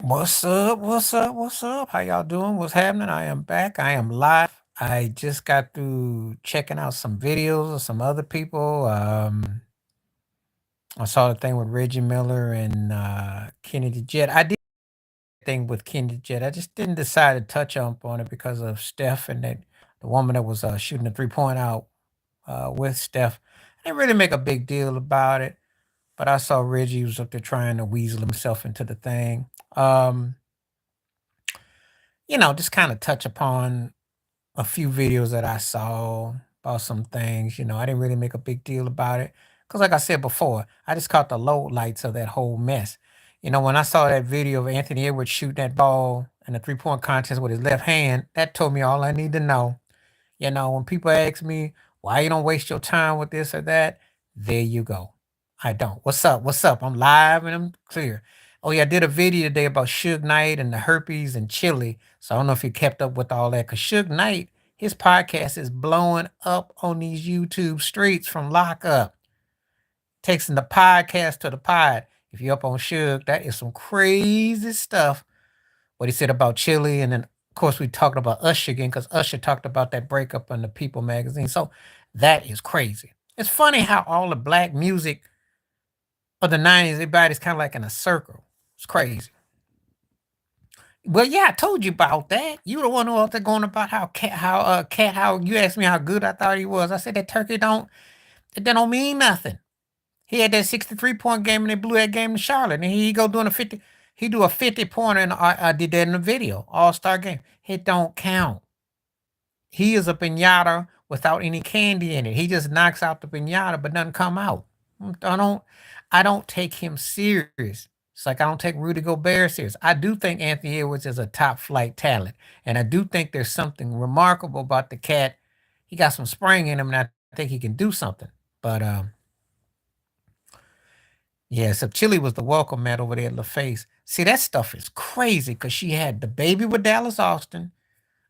What's up? What's up? What's up? How y'all doing? What's happening? I am back. I am live. I just got through checking out some videos of some other people. I saw the thing with Reggie Miller and Kennedy Jet. I did the thing with Kennedy Jet. I just didn't decide to touch up on it because of Steph and that the woman that was shooting the 3 point out with Steph. I didn't really make a big deal about it, but I saw Reggie was up there trying to weasel himself into the thing. Um, just kind of touch upon a few videos that I saw about some things. I didn't really make a big deal about it because, like I said before, I just caught the low lights of that whole mess. When I saw that video of Anthony Edwards shooting that ball in the 3 point contest with his left hand, that told me all I need to know. When people ask me why you don't waste your time with this or that, there you go. I don't. What's up? What's up? I'm live and I'm clear. Oh yeah, I did a video today about Suge Knight and the herpes and chili. So I don't know if you kept up with all that. Cause Suge Knight, his podcast is blowing up on these YouTube streets from lockup. Takes the podcast to the pod. If you're up on Suge, that is some crazy stuff what he said about Chili, and then of course we talked about Usher again because Usher talked about that breakup in the People magazine. So that is crazy. It's funny how all the black music of the '90s, everybody's kind of like in a circle. It's crazy. Well, yeah, I told you about that. You the one who out there going about how you asked me how good I thought he was. I said that turkey don't mean nothing. He had that 63-point game and they blew that game to Charlotte. And he go doing a 50, he do a 50-pointer and I did that in the video, all-star game. It don't count. He is a pinata without any candy in it. He just knocks out the pinata, but doesn't come out. I don't take him serious. It's like I don't take Rudy Gobert serious. I do think Anthony Edwards is a top flight talent. And I do think there's something remarkable about the cat. He got some spring in him, and I think he can do something. But yeah, so Chili was the welcome mat over there at LaFace. See, that stuff is crazy because she had the baby with Dallas Austin,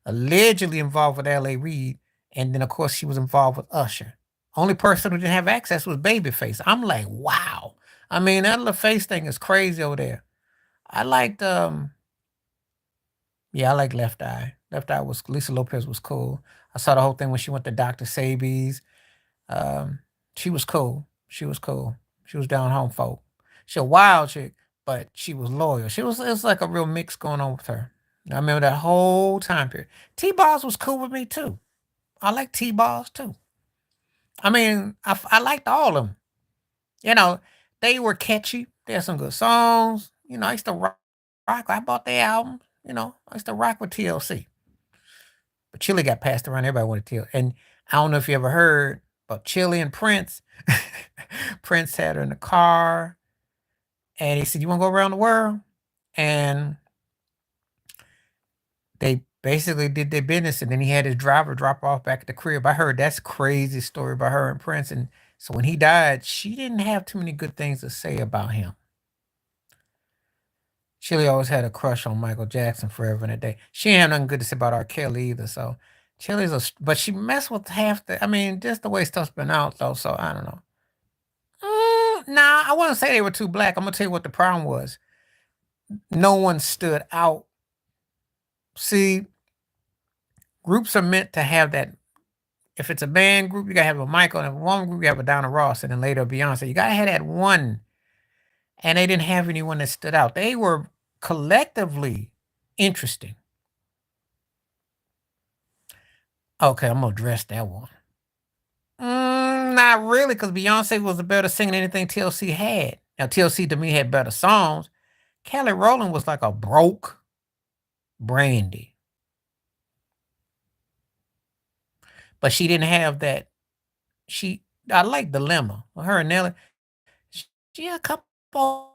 allegedly involved with L.A. Reid, and then of course she was involved with Usher. Only person who didn't have access was Babyface. I'm like, wow. I mean, that LaFace thing is crazy over there. I liked yeah, I like Left Eye. Left Eye was Lisa Lopez was cool. I saw the whole thing when she went to Dr. Sabi's. Um, she was cool. She was cool. She was down home folk. She a wild chick, but she was loyal. It was like a real mix going on with her. I remember that whole time period. T-Boss was cool with me too. I like T-Boss too. I mean, I liked all of them. You know, they were catchy. They had some good songs. I used to rock. I bought their albums. I used to rock with TLC. But Chili got passed around. Everybody wanted Chili. And I don't know if you ever heard about Chili and Prince. Prince had her in the car, and he said, "You want to go around the world?" And they basically did their business, and then he had his driver drop her off back at the crib. I heard that's crazy story about her and Prince. And so when he died, she didn't have too many good things to say about him. Chili always had a crush on Michael Jackson forever and a day. She ain't have nothing good to say about R. Kelly either. So but she messed with half I mean, just the way stuff's been out though. So I don't know. Nah, I wouldn't say they were too black. I'm gonna tell you what the problem was. No one stood out. See, groups are meant to have that. If it's a band group, you gotta have a Michael, and if a woman group, you have a Donna Ross, and then later Beyonce. You gotta have that one. And they didn't have anyone that stood out. They were collectively interesting. Okay, I'm gonna address that one. Not really, because Beyonce was a better singer than anything TLC had. Now TLC to me had better songs. Kelly Rowland was like a broke Brandy, but she didn't have that. I like Dilemma. With her and Nelly, she had a couple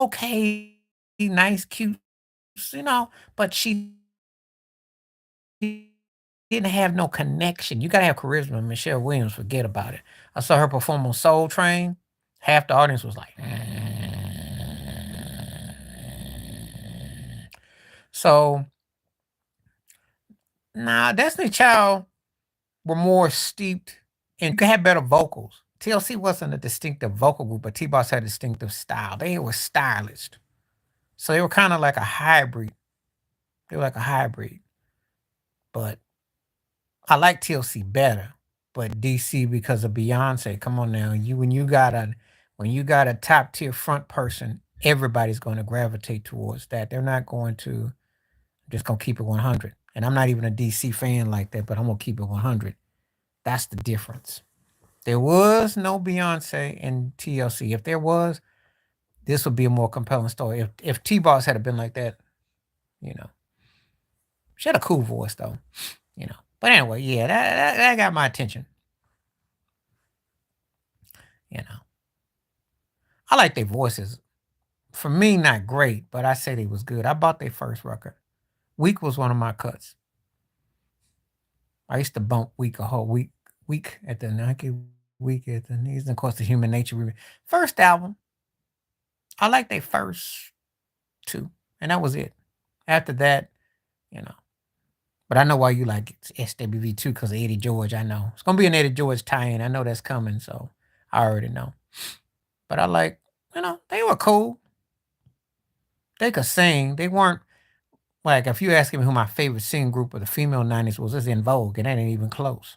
okay, nice, cute, but she didn't have no connection. You gotta have charisma. Michelle Williams, forget about it. I saw her perform on Soul Train. Half the audience was like, so nah, Destiny Child were more steeped and could have better vocals. TLC wasn't a distinctive vocal group, but T-Boss had a distinctive style. They were stylist. So they were kind of like a hybrid. They were like a hybrid. But I like TLC better. But DC because of Beyonce. Come on now. When you got a top tier front person, everybody's going to gravitate towards that. They're not going to just gonna keep it 100. And I'm not even a DC fan like that, but I'm gonna keep it 100. That's the difference. There was no Beyonce in TLC. If there was, this would be a more compelling story. If T Boss had been like that, you know, she had a cool voice though, you know. But anyway, yeah, that got my attention. You know, I like their voices. For me, not great, but I say they was good. I bought their first record. Week was one of my cuts. I used to bump Week a whole week at the Nike week at the knees. And of course, the Human Nature first album. I like their first two, and that was it. After that, you know. But I know why you like SWV too, because of Eddie George. I know it's gonna be an Eddie George tie-in. I know that's coming, so I already know. But I like, they were cool. They could sing. They weren't like if you ask me who my favorite singing group of the female '90s was, it's In Vogue, and that ain't even close.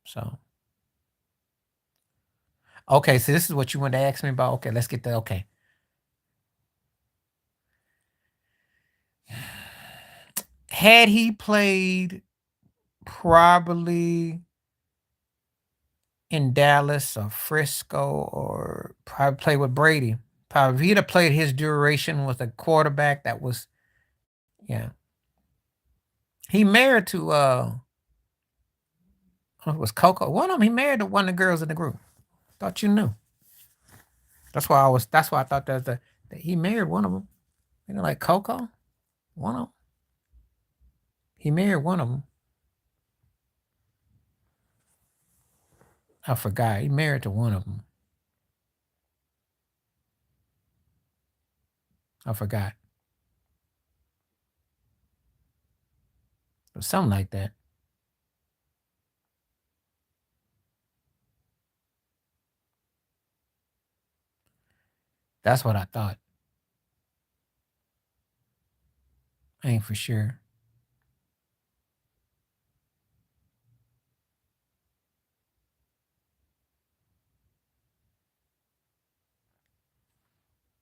So okay, so this is what you wanted to ask me about. Okay, let's get the okay. Had he played probably in Dallas or Frisco or probably played with Brady, probably if he'd have played his duration with a quarterback that was, yeah. He married to it was Coco. One of them, he married to one of the girls in the group. Thought you knew. That's why I thought that he married one of them. Like Coco, one of them. He married one of them. I forgot. He married to one of them. I forgot. Or something like that. That's what I thought. I ain't for sure.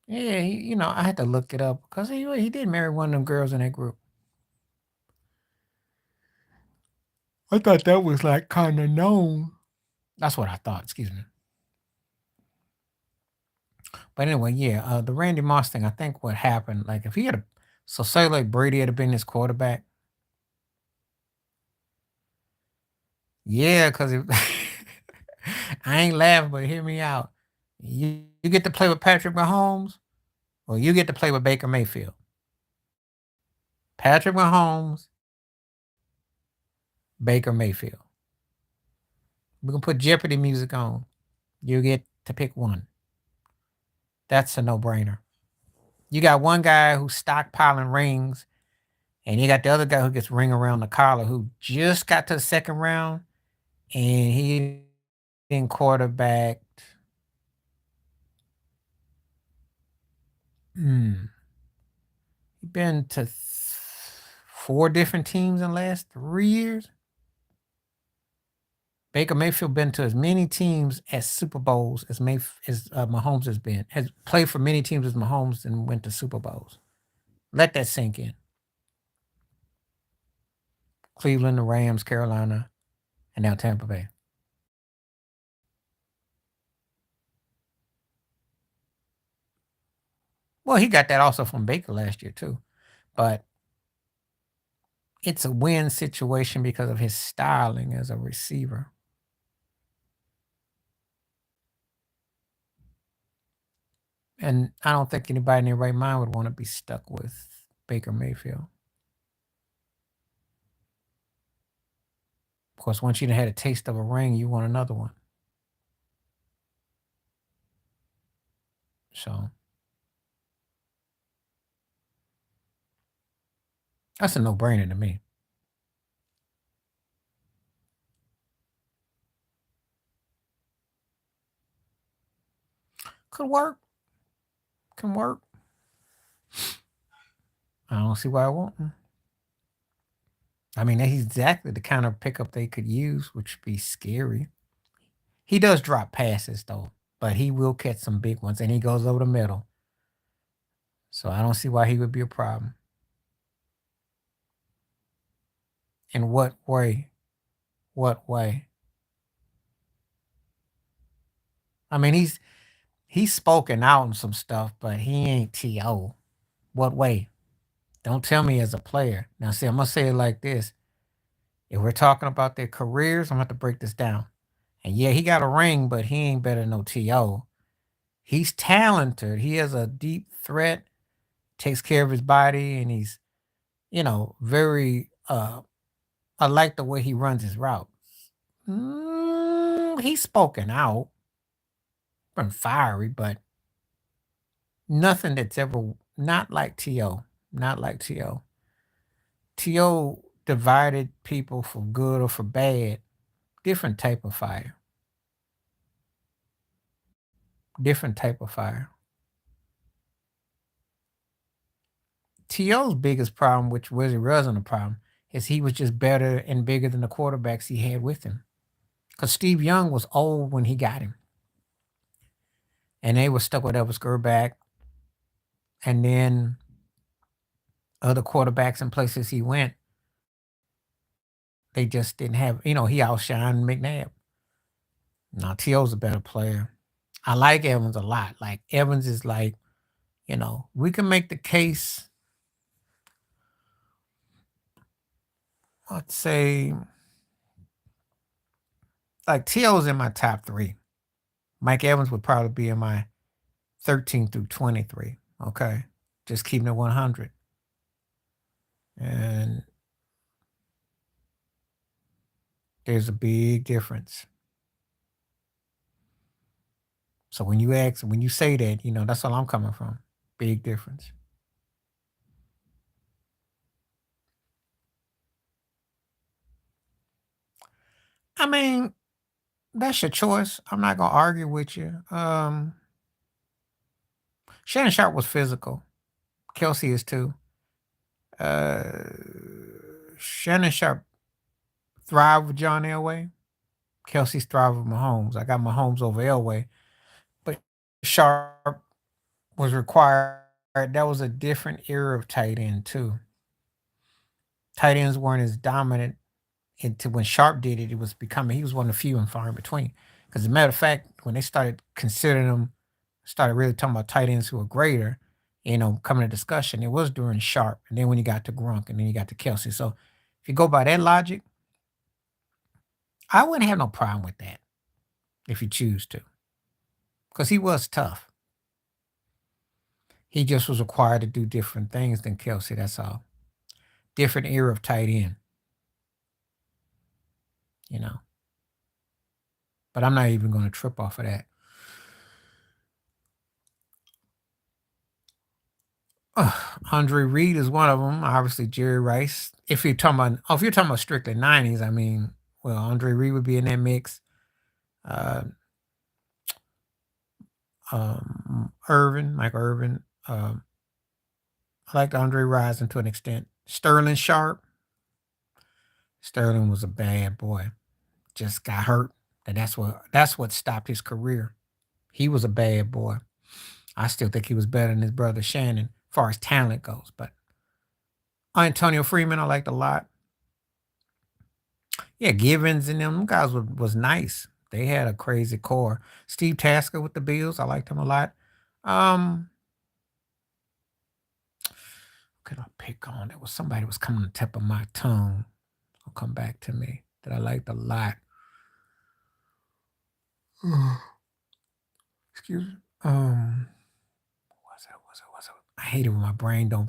Yeah, I had to look it up because he did marry one of them girls in that group. I thought that was like kind of known. That's what I thought. Excuse me. But anyway, yeah, the Randy Moss thing. I think what happened, like if he had so say like Brady had been his quarterback. Yeah, because I ain't laughing, but hear me out. You get to play with Patrick Mahomes, or you get to play with Baker Mayfield. Patrick Mahomes, Baker Mayfield. We're gonna put Jeopardy music on. You get to pick one. That's a no-brainer. You got one guy who's stockpiling rings, and you got the other guy who gets ring around the collar, who just got to the second round, and he been quarterbacked. Hmm. He been to four different teams in the last 3 years. Baker Mayfield been to as many teams as Super Bowls as Mahomes has played for many teams as Mahomes and went to Super Bowls. Let that sink in. Cleveland, the Rams, Carolina, and now Tampa Bay. Well, he got that also from Baker last year too, but it's a win situation because of his styling as a receiver. And I don't think anybody in their right mind would want to be stuck with Baker Mayfield. Of course, once you had a taste of a ring, you want another one. So that's a no-brainer to me. Could work. can work. I don't see why I won't. I mean, he's exactly the kind of pickup they could use, which would be scary. He does drop passes though, but he will catch some big ones, and he goes over the middle. So I don't see why he would be a problem. In what way? What way? I mean, he's spoken out on some stuff, but he ain't To. What way? Don't tell me as a player. Now, see, I'm gonna say it like this: if we're talking about their careers, I'm gonna have to break this down. And yeah, he got a ring, but he ain't better than no To. He's talented. He has a deep threat, takes care of his body, and he's, very I like the way he runs his route. He's spoken out, been fiery, but nothing that's ever not like To. Not like To. To divided people for good or for bad. Different type of fire. Different type of fire. T.O.'s biggest problem, which was it wasn't a problem, is he was just better and bigger than the quarterbacks he had with him. Because Steve Young was old when he got him, and they were stuck with Elvis Grbac, and then other quarterbacks and places he went, they just didn't have. He outshined McNabb. Now T.O.'s a better player. I like Evans a lot. Like Evans is like, we can make the case. Let's say like T.O.'s in my top three. Mike Evans would probably be in my 13 through 23. Okay. Just keeping it 100. And there's a big difference. So when you say that, that's all I'm coming from. Big difference. I mean, that's your choice. I'm not gonna argue with you. Shannon Sharp was physical. Kelsey is too. Uh, Shannon Sharp thrived with John Elway. Kelsey's thrived with Mahomes. I got Mahomes over Elway, but Sharp was required. That was a different era of tight end too. Tight ends weren't as dominant into when Sharp did it. It was becoming he was one of the few and far in between. Because as a matter of fact, when they started considering them, started really talking about tight ends who were greater, coming to discussion, it was during Sharp, and then when you got to Gronk, and then you got to Kelsey. So if you go by that logic, I wouldn't have no problem with that if you choose to, because he was tough. He just was required to do different things than Kelsey. That's all. Different era of tight end, you know. But I'm not even going to trip off of that. Andre Reed is one of them. Obviously, Jerry Rice. If you're talking about strictly '90s, I mean, well, Andre Reed would be in that mix. Uh, Mike Irvin. I liked Andre Rison to an extent. Sterling Sharp. Sterling was a bad boy. Just got hurt, and that's what stopped his career. He was a bad boy. I still think he was better than his brother Shannon, as far as talent goes. But Antonio Freeman, I liked a lot. Yeah, Givens and them guys was nice. They had a crazy core. Steve Tasker with the Bills, I liked him a lot. Um, could I pick on? There was somebody was coming on the tip of my tongue. Will come back to me that I liked a lot. Excuse me. Was it? I hate it when my brain don't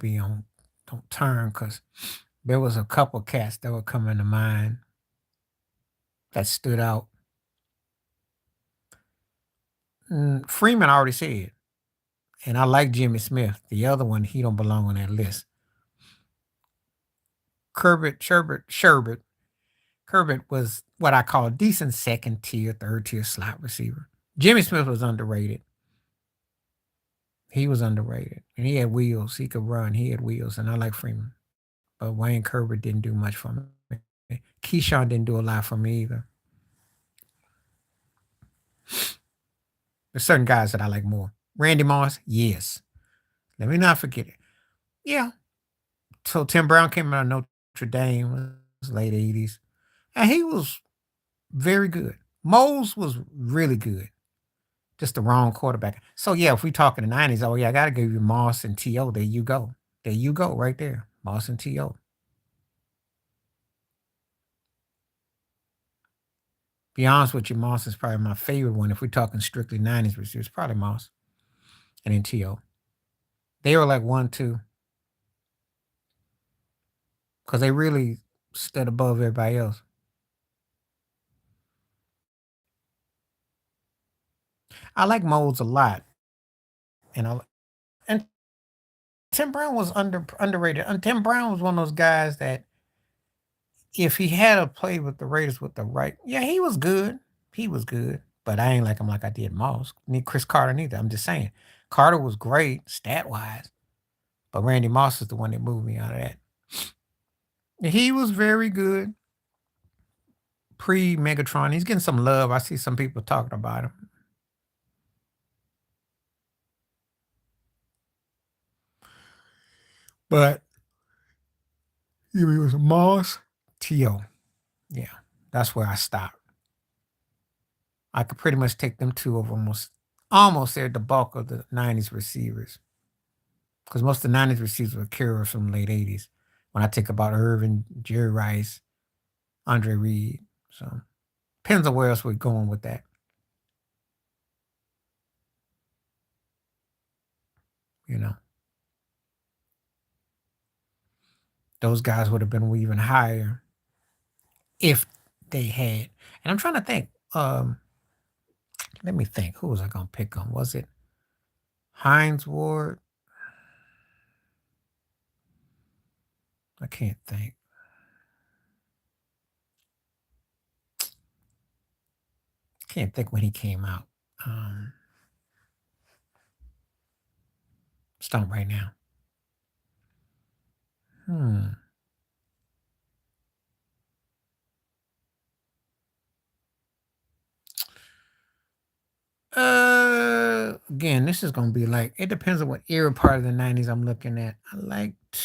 turn because there was a couple cats that were coming to mind that stood out. Freeman I already said, and I like Jimmy Smith. The other one, he don't belong on that list. Sherbert was what I call a decent second tier, third tier slot receiver. Jimmy Smith was underrated. He was underrated, and he had wheels. He could run. He had wheels, and I like Freeman. But Wayne Kerber didn't do much for me. Keyshawn didn't do a lot for me either. There's certain guys that I like more. Randy Moss, yes. Let me not forget it. Yeah. So Tim Brown came out of Notre Dame, it was late 80s. And he was very good. Mose was really good. Just the wrong quarterback. So yeah, if we talk in the 90s, oh yeah, I gotta give you Moss and T.O. There you go. There you go, right there. Moss and T.O. Be honest with you, Moss is probably my favorite one. If we're talking strictly 90s receivers, probably Moss and then T.O. They were like 1, 2, because they really stood above everybody else. I like Moles a lot. And Tim Brown was underrated. And Tim Brown was one of those guys that if he had a play with the Raiders with the right, yeah, he was good. He was good. But I ain't like him like I did Moss. Need Chris Carter neither. I'm just saying. Carter was great stat wise, but Randy Moss is the one that moved me out of that. He was very good pre Megatron. He's getting some love. I see some people talking about him. But he was Moss, T.O. Yeah, that's where I stopped. I could pretty much take them two of almost they're the bulk of the 90s receivers. Because most of the 90s receivers were carriers from the late 80s. When I think about Irvin, Jerry Rice, Andre Reed. So depends on where else we're going with that. You know, those guys would have been even higher if they had. And I'm trying to think. Let me think. Who was I gonna pick on? Was it Hines Ward? I can't think. Can't think when he came out. Um, Stump right now. Hmm. Again, this is gonna be like it depends on what era part of the 90s I'm looking at. I liked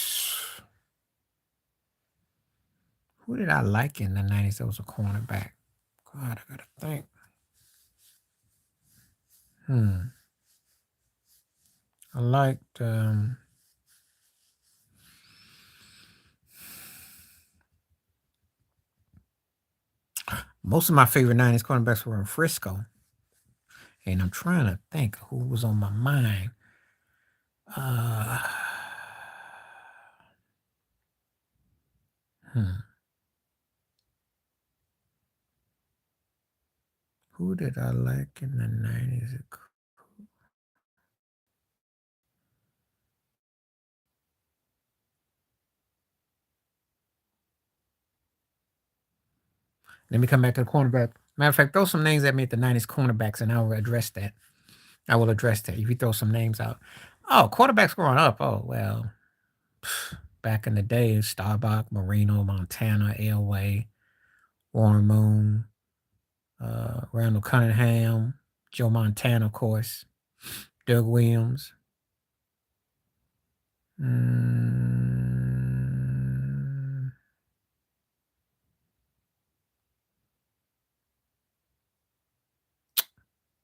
who did I like in the 90s that was a cornerback? God, I gotta think. Hmm. I liked most of my favorite 90s cornerbacks were in Frisco. And I'm trying to think who was on my mind. Uh hmm. Who did I like in the 90s? Let me come back to the cornerback. Matter of fact, throw some names at me at the 90s cornerbacks and I'll address that. I will address that if you throw some names out. Oh, quarterbacks growing up. Oh, well, back in the day, Starbuck, Marino, Montana, Elway, Warren Moon, Randall Cunningham, Joe Montana, of course, Doug Williams. Mm,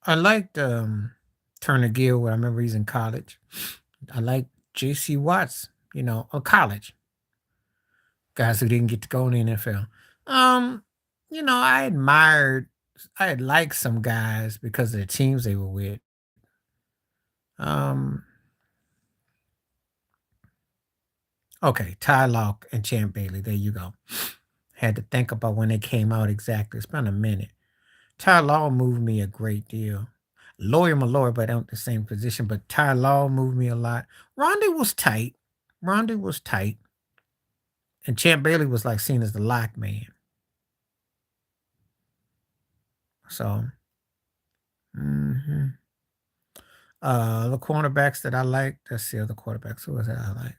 I liked Turner Gill when I remember he's in college. I like J.C. Watts, college guys who didn't get to go in the NFL. Um, I had liked some guys because of the teams they were with. Um, okay, Ty Locke and Champ Bailey. There you go. Had to think about when they came out exactly. It's been a minute. Ty Law moved me a great deal. Lawyer Malloy, but not the same position. But Ty Law moved me a lot. Rondi was tight. Rondi was tight. And Champ Bailey was like seen as the lock man. So, mhm. The cornerbacks that I like, let's see other quarterbacks. Who was that I like?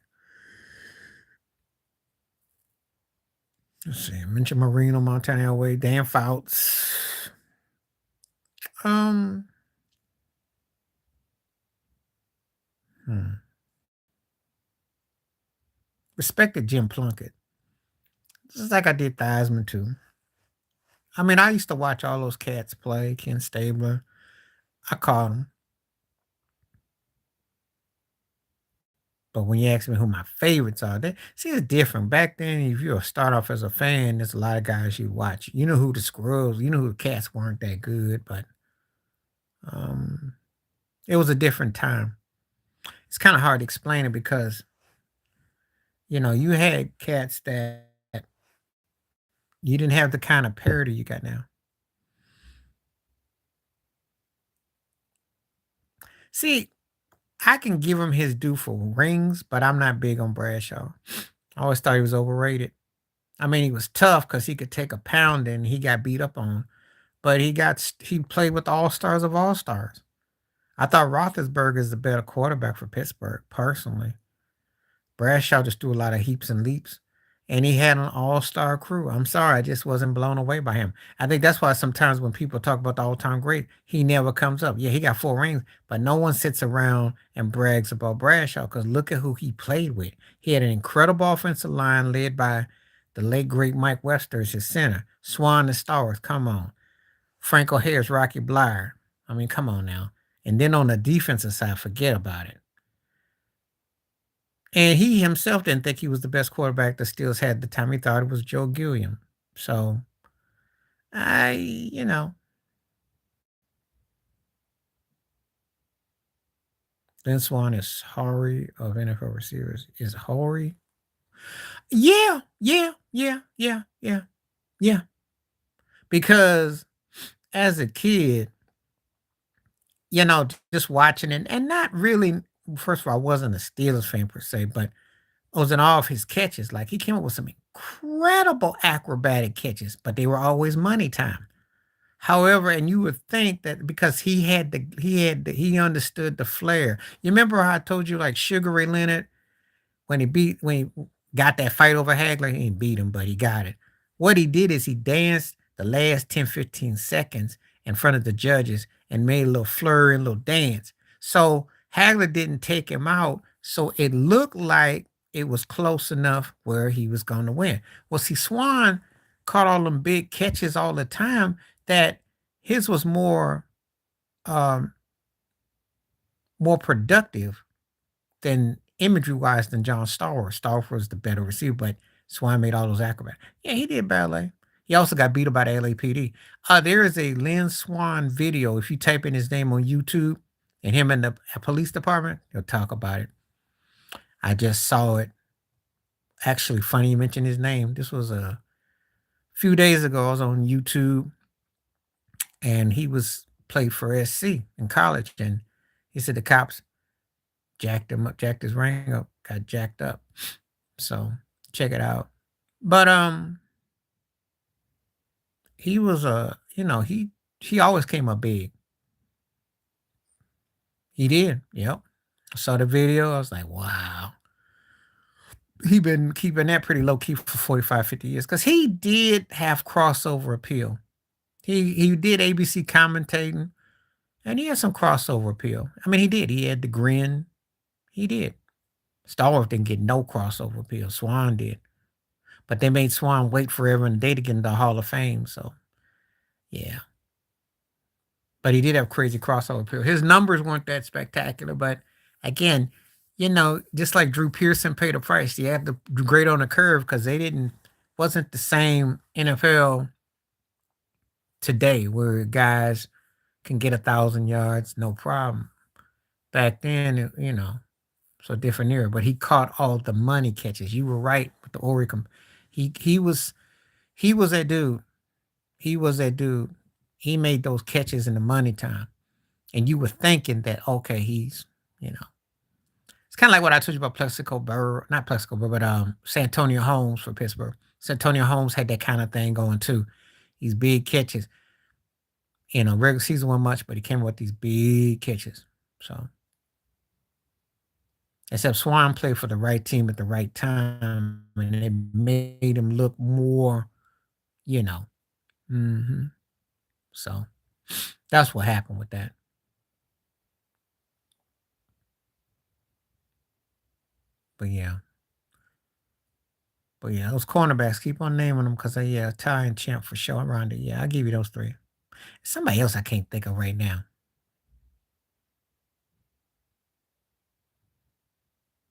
Let's see. I mentioned Marino, Montana Elway, Dan Fouts. Um, hmm. Respected Jim Plunkett. Just like I did Theismann too. I mean, I used to watch all those cats play, Ken Stabler. I caught them. But when you ask me who my favorites are, they see it's different. Back then, if you start off as a fan, there's a lot of guys you watch. You know who the scrubs, you know who the cats weren't that good, but um it was a different time. It's kind of hard to explain it because, you had cats that you didn't have the kind of parody you got now. See, I can give him his due for rings, but I'm not big on Bradshaw. I always thought he was overrated. I mean, he was tough because he could take a pound and he got beat up on, but he played with the all stars of all stars. I thought Roethlisberger is the better quarterback for Pittsburgh, personally. Bradshaw just threw a lot of heaps and leaps, and he had an all-star crew. I'm sorry, I just wasn't blown away by him. I think that's why sometimes when people talk about the all-time great, he never comes up. Yeah, he got 4 rings, but no one sits around and brags about Bradshaw because look at who he played with. He had an incredible offensive line led by the late great Mike Webster as his center. Swan and Stars, come on. Franco Harris, Rocky Bleier. I mean, come on now. And then on the defensive side, forget about it. And he himself didn't think he was the best quarterback the Steelers had at the time. He thought it was Joe Gilliam. So I, Lynn Swan is Horry of NFL receivers. Is Horry? Yeah, yeah, yeah, yeah, yeah, yeah. Because as a kid, just watching it and not really. First of all, I wasn't a Steelers fan per se, but I was in awe of his catches. Like he came up with some incredible acrobatic catches, but they were always money time. However, and you would think that because he understood the flair. You remember how I told you like Sugar Ray Leonard when he got that fight over Hagler, he didn't beat him, but he got it. What he did is he danced the last 10, 15 seconds in front of the judges and made a little flurry and a little dance. So Hagler didn't take him out. So it looked like it was close enough where he was going to win. Well, see, Swan caught all them big catches all the time that his was um, more productive than imagery wise than John Starr. Starr was the better receiver, but Swan made all those acrobats. Yeah, he did ballet. He also got beat up by the LAPD. There is a Lynn Swan video. If you type in his name on YouTube and him in the police department, he'll talk about it. I just saw it. Actually, funny you mentioned his name. This was a few days ago. I was on YouTube and he was played for SC in college. And he said the cops jacked him up, jacked his ring up, got jacked up. So check it out. But he was he always came up big. He did. Yep. I saw the video. I was like, wow. He been keeping that pretty low key for 45, 50 years. Because he did have crossover appeal. He did ABC commentating. And he had some crossover appeal. I mean, he did. He had the grin. He did. Star Wars didn't get no crossover appeal. Swan did. But they made Swan wait forever and a day to get into the Hall of Fame. So, yeah. But he did have crazy crossover appeal. His numbers weren't that spectacular. But again, just like Drew Pearson paid a price, you have to grade on the curve because wasn't the same NFL today where guys can get 1,000 yards, no problem. Back then, so different era. But he caught all the money catches. You were right with the Oregon. He was that dude. He was that dude. He made those catches in the money time. And you were thinking that, okay, it's kind of like what I told you about Plexico Burr, not Plexico Burr, but Santonio Holmes for Pittsburgh. Santonio Holmes had that kind of thing going too. These big catches. Regular season wasn't much, but he came with these big catches. So, except Swan played for the right team at the right time, and it made him look more, you know. hmm So that's what happened with that. But yeah, those cornerbacks, keep on naming them because yeah, Ty and Champ for sure. Around it, yeah, I'll give you those three. Somebody else I can't think of right now.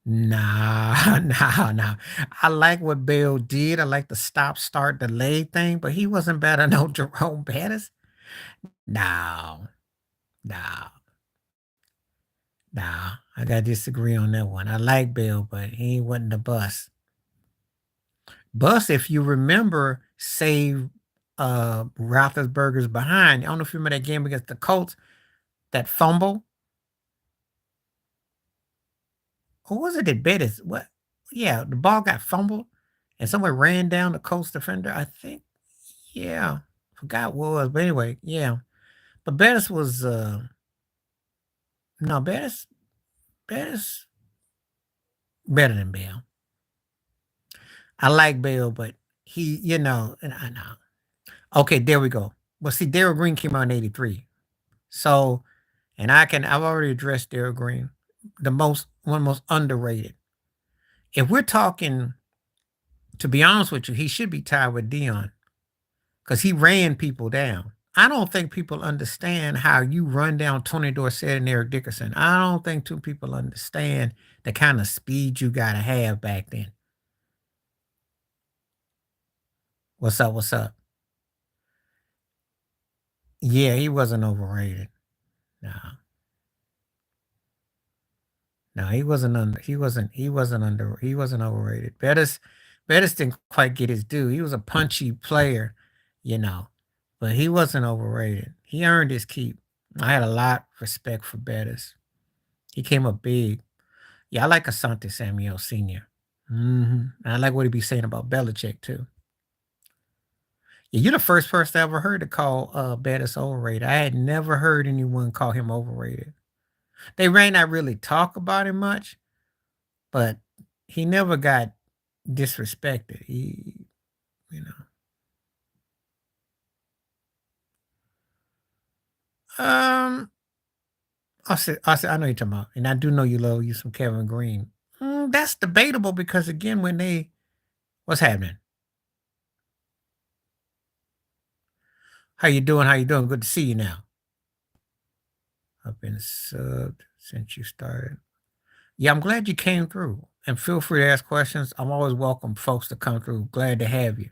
Nah, nah, nah. I like what Bill did. I like the stop, start, delay thing, but he wasn't better than no Jerome Bettis. No, no, no. I gotta disagree on that one. I like Bill, but he wasn't the bus. Bus, if you remember, saved Roethlisberger's behind. I don't know if you remember that game against the Colts, that fumble. Who was it that Bettis? What? Yeah, the ball got fumbled, and someone ran down the Colts defender. I think. Yeah, forgot what it was, but anyway, yeah. But Bettis was no Bettis better than Bell. I like Bell, but he, and I know. Okay, there we go. Well, see, Darryl Green came out in '83, so and I've already addressed Darryl Green, one of the most underrated. If we're talking, to be honest with you, he should be tied with Dion because he ran people down. I don't think people understand how you run down Tony Dorsett and Eric Dickerson. I don't think two people understand the kind of speed you got to have back then. What's up? What's up? Yeah, he wasn't overrated. No, no, he wasn't overrated. Bettis didn't quite get his due. He was a punchy player, you know, but he wasn't overrated. He earned his keep. I had a lot of respect for Bettis. He came up big. Yeah, I like Asante Samuel Sr. I like what he be saying about Belichick too. Yeah, you're the first person I ever heard to call Bettis overrated. I had never heard anyone call him overrated. They may not really talk about him much, but he never got disrespected. You um, I know you're talking about, and I do know you love you some Kevin Green. That's debatable because again, what's happening? How you doing? How you doing? Good to see you now. I've been subbed since you started. Yeah, I'm glad you came through, and feel free to ask questions. I'm always welcome folks to come through. Glad to have you.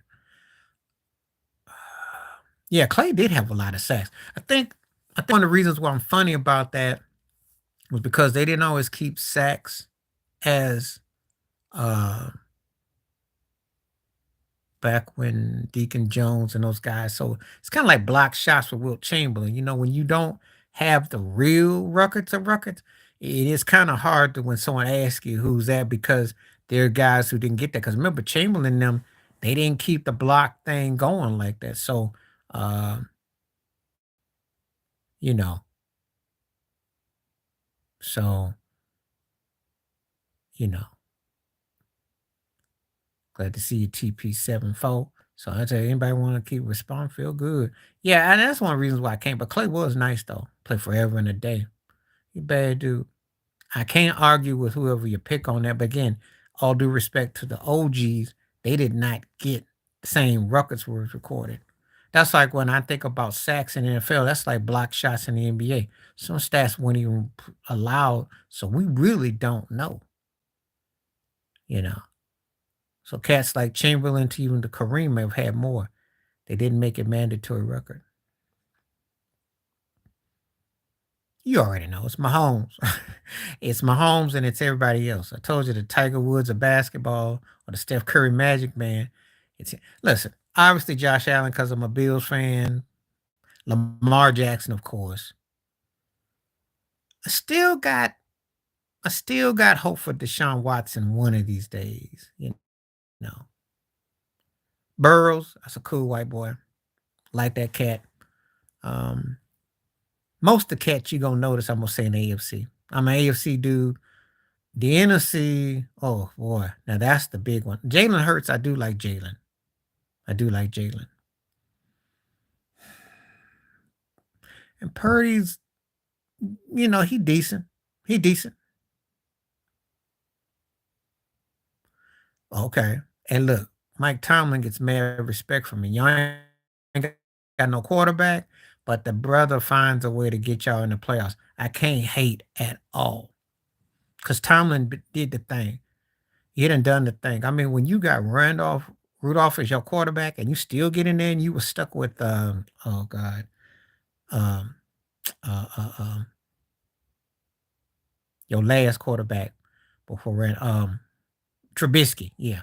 Yeah, Clay did have a lot of sacks. I think one of the reasons why I'm funny about that was because they didn't always keep sacks as uh back when Deacon Jones and those guys. So it's kind of like block shots for Wilt Chamberlain. When you don't have the real records of records, it is kind of hard to when someone asks you who's that because there are guys who didn't get that. Because remember, Chamberlain and them, they didn't keep the block thing going like that. So, uh, you know, so, you know, glad to see you TP74. So I tell you, anybody want to keep respond, feel good. Yeah, and that's one of the reasons why I came. But Clay was nice though. Play forever and a day. You bad dude. I can't argue with whoever you pick on that. But again, all due respect to the OGs, they did not get the same records was recorded. That's like when I think about sacks in the NFL, that's like block shots in the NBA. Some stats weren't even allowed. So we really don't know, you know. So cats like Chamberlain to even the Kareem may have had more. They didn't make it mandatory record. You already know it's Mahomes. It's Mahomes and it's everybody else. I told you the Tiger Woods of basketball or the Steph Curry Magic man. It's listen. Obviously Josh Allen because I'm a Bills fan. Lamar Jackson, of course. I still got I still got hope for Deshaun Watson one of these days. Know. Burrows, that's a cool white boy. Like that cat. Um, Most of the cats you gonna notice I'm gonna say in the AFC. I'm an AFC dude. The NFC, oh boy, now that's the big one. Jalen Hurts, I do like Jalen. I do like Jalen. And Purdy's, he decent. He decent. Okay. And look, Mike Tomlin gets mad respect from me. Y'all ain't got no quarterback, but the brother finds a way to get y'all in the playoffs. I can't hate at all. Because Tomlin did the thing. He done the thing. I mean, when you got Rudolph as your quarterback and you still get in there and you were stuck with oh God. Um uh, uh um your last quarterback before Trubisky, yeah.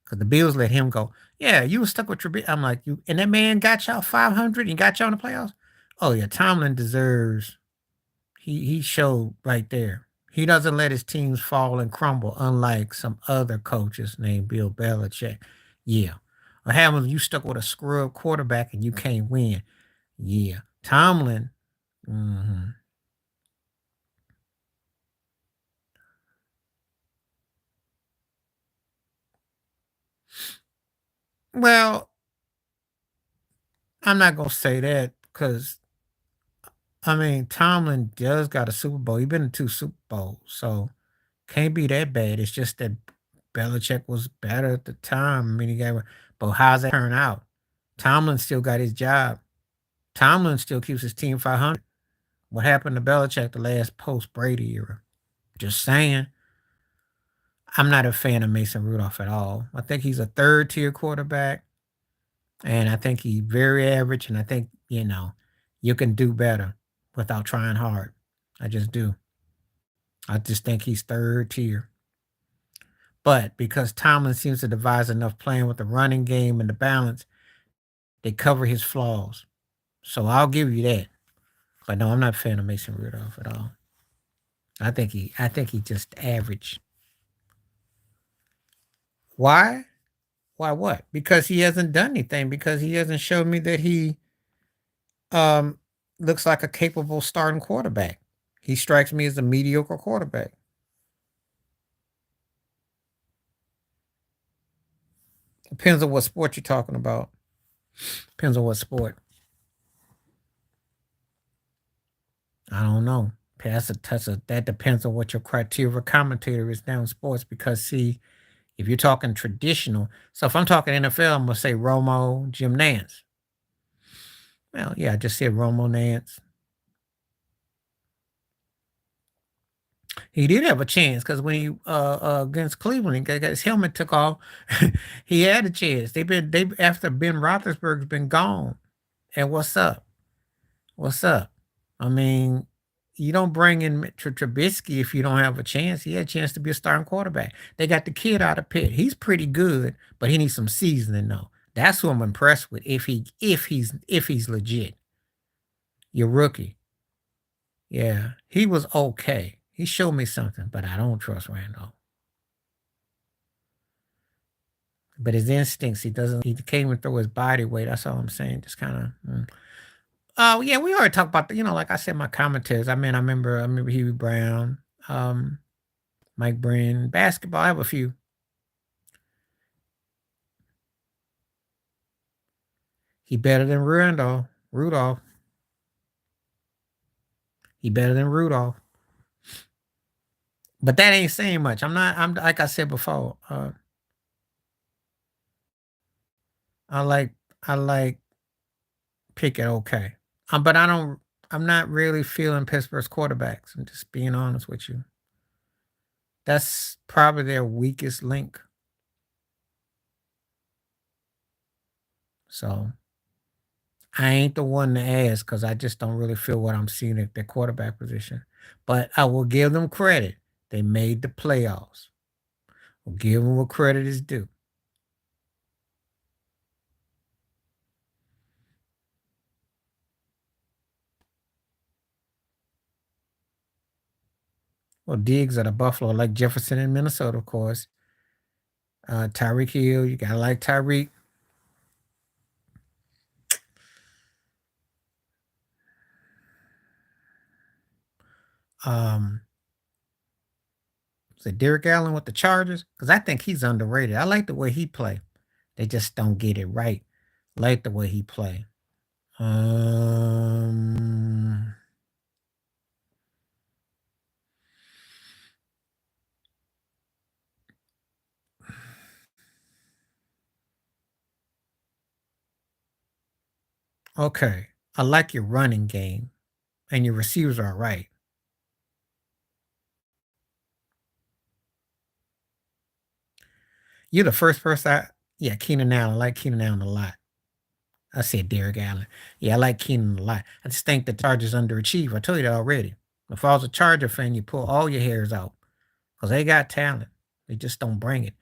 Because the Bills let him go. Yeah, you were stuck with Trubisky. I'm like, you and that man got y'all 500 and got y'all in the playoffs. Oh yeah, Tomlin deserves. He showed right there. He doesn't let his teams fall and crumble, unlike some other coaches named Bill Belichick. Yeah, or having you stuck with a scrub quarterback and you can't win. Yeah, Tomlin. hmm Well, I'm not gonna say that because I mean Tomlin does got a Super Bowl. He been in two Super Bowls, so can't be that bad. It's just that Belichick was better at the time. I mean, he got, but how's that turn out? Tomlin still got his job. Tomlin still keeps his team 500. What happened to Belichick the last post Brady era? Just saying. I'm not a fan of Mason Rudolph at all. I think he's a third tier quarterback, and I think he's very average. And I think you can do better without trying hard. I just do. I just think he's third tier. But because Tomlin seems to devise enough playing with the running game and the balance, they cover his flaws. So I'll give you that. But no, I'm not a fan of Mason Rudolph at all. I think he just average. Why? Why what? Because he hasn't done anything. Because he hasn't shown me that he um looks like a capable starting quarterback. He strikes me as a mediocre quarterback. Depends on what sport you're talking about. Depends on what sport. I don't know. That depends on what your criteria for commentator is now in sports. Because see, if you're talking traditional, so if I'm talking NFL, I'm gonna say Romo, Jim Nance. Well, yeah, I just said Romo Nance. He did have a chance because when he against Cleveland, he got his helmet took off. He had a chance. They after Ben Roethlisberger's been gone. And what's up? What's up? I mean, you don't bring in Trubisky if you don't have a chance. He had a chance to be a starting quarterback. They got the kid out of Pitt. He's pretty good, but he needs some seasoning though. That's who I'm impressed with. If he's legit, your rookie. Yeah, he was okay. He showed me something, but I don't trust Randall. But his instincts, he can't even throw his body weight. That's all I'm saying. Just kind of. Oh yeah, we already talked about like I said, my commentators. I mean, I remember Huey Brown, um, Mike Breen, basketball. I have a few. He better than Randall. Rudolph. He better than Rudolph. But that ain't saying much. I'm like I said before. I like I like Pickett. Okay. But I don't. I'm not really feeling Pittsburgh's quarterbacks. I'm just being honest with you. That's probably their weakest link. So I ain't the one to ask because I just don't really feel what I'm seeing at their quarterback position. But I will give them credit. They made the playoffs. We'll give them what credit is due. Well, Diggs out of Buffalo, like Jefferson in Minnesota, of course. Tyreek Hill, you gotta like Tyreek. Um, is it Derek Allen with the Chargers? Because I think he's underrated. I like the way he play. They just don't get it right. Like the way he play. Um, okay. I like your running game and your receivers are right. You're the first person yeah, Keenan Allen. I like Keenan Allen a lot. I said Derek Allen. Yeah, I like Keenan a lot. I just think the Chargers underachieve. I told you that already. If I was a Charger fan, you pull all your hairs out because they got talent. They just don't bring it.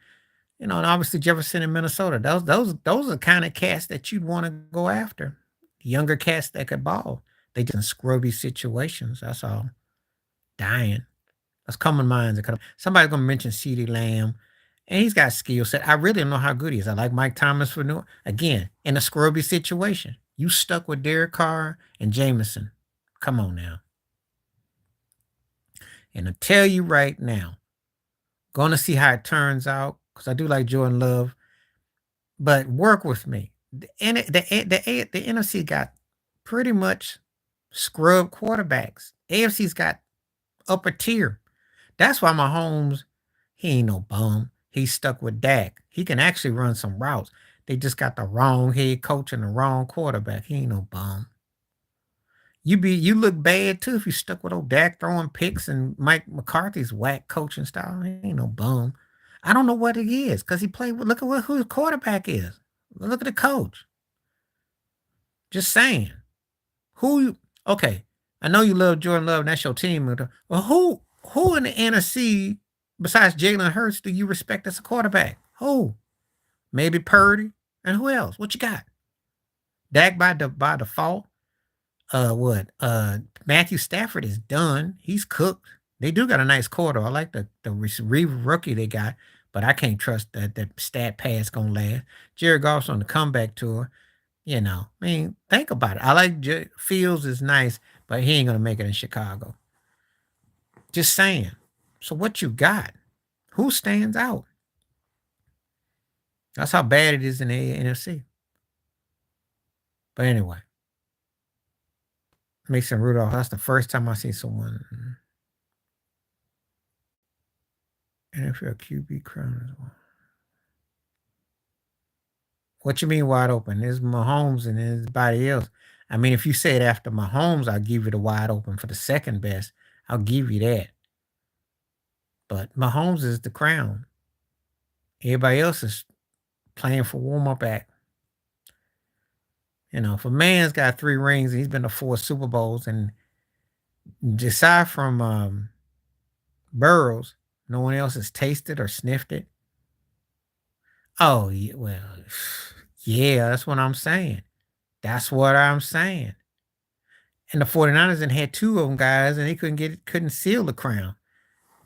And obviously Jefferson in Minnesota. Those are the kind of cats that you'd want to go after. Younger cats that could ball. They just in scrubby situations. That's all. Dying. That's common minds. Somebody's gonna mention CeeDee Lamb, and he's got skill set. I really don't know how good he is. I like Mike Thomas for New again in a scrubby situation. You stuck with Derek Carr and Jameson. Come on now. And I tell you right now, gonna see how it turns out because I do like Jordan Love, but work with me. The NFC got pretty much scrub quarterbacks. AFC's got upper tier. That's why Mahomes, he ain't no bum. He's stuck with Dak. He can actually run some routes. They just got the wrong head coach and the wrong quarterback. He ain't no bum. You look bad too if you stuck with old Dak throwing picks and Mike McCarthy's whack coaching style. He ain't no bum. I don't know what it is because he played with. Look at who his quarterback is. Look at the coach. Just saying. Who you? Okay, I know you love Jordan Love. And that's your team. Well, who in the NFC besides Jalen Hurts do you respect as a quarterback? Who? Maybe Purdy. And who else? What you got? Dak by default. What? Matthew Stafford is done. He's cooked. They do got a nice quarter. I like the rookie they got, but I can't trust that stat pass gonna last. Jared Goff's on the comeback tour. I mean, think about it. I like Fields is nice, but he ain't gonna make it in Chicago. Just saying. So what you got? Who stands out? That's how bad it is in the NFC. But anyway, Mason Rudolph. That's the first time I see someone NFL QB crown as well. What you mean wide open? There's Mahomes and there's everybody else. I mean, if you say it after Mahomes, I'll give you the wide open for the second best. I'll give you that. But Mahomes is the crown. Everybody else is playing for warm up act. If a man's got 3 rings and he's been to 4 Super Bowls, and aside from Burrows, no one else has tasted or sniffed it. Oh, yeah, well, yeah, that's what I'm saying. That's what I'm saying. And the 49ers and had 2 of them guys, and they couldn't seal the crown.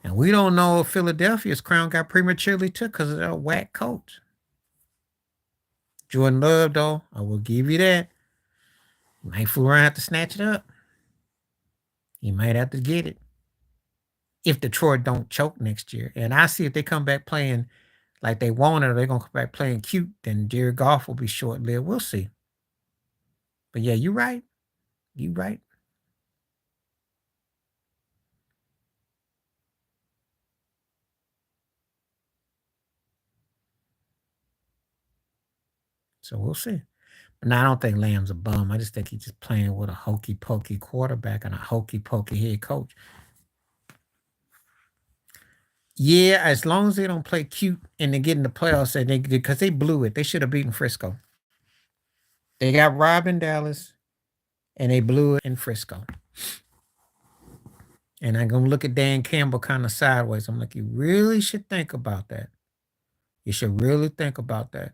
And we don't know if Philadelphia's crown got prematurely took because of their whack coach. Jordan Love, though, I will give you that. Might fool around have to snatch it up. He might have to get it. If Detroit don't choke next year. And I see if they come back playing like they wanted, or they're gonna come back playing cute, then Jared Goff will be short lived. We'll see. But yeah, you're right. You right. So we'll see. But no, I don't think Lamb's a bum. I just think he's just playing with a hokey pokey quarterback and a hokey pokey head coach. Yeah, as long as they don't play cute and they get in the playoffs, and because they blew it, they should have beaten Frisco. They got robbed in Dallas, and they blew it in Frisco. And I'm gonna look at Dan Campbell kind of sideways. I'm like, you really should think about that. You should really think about that.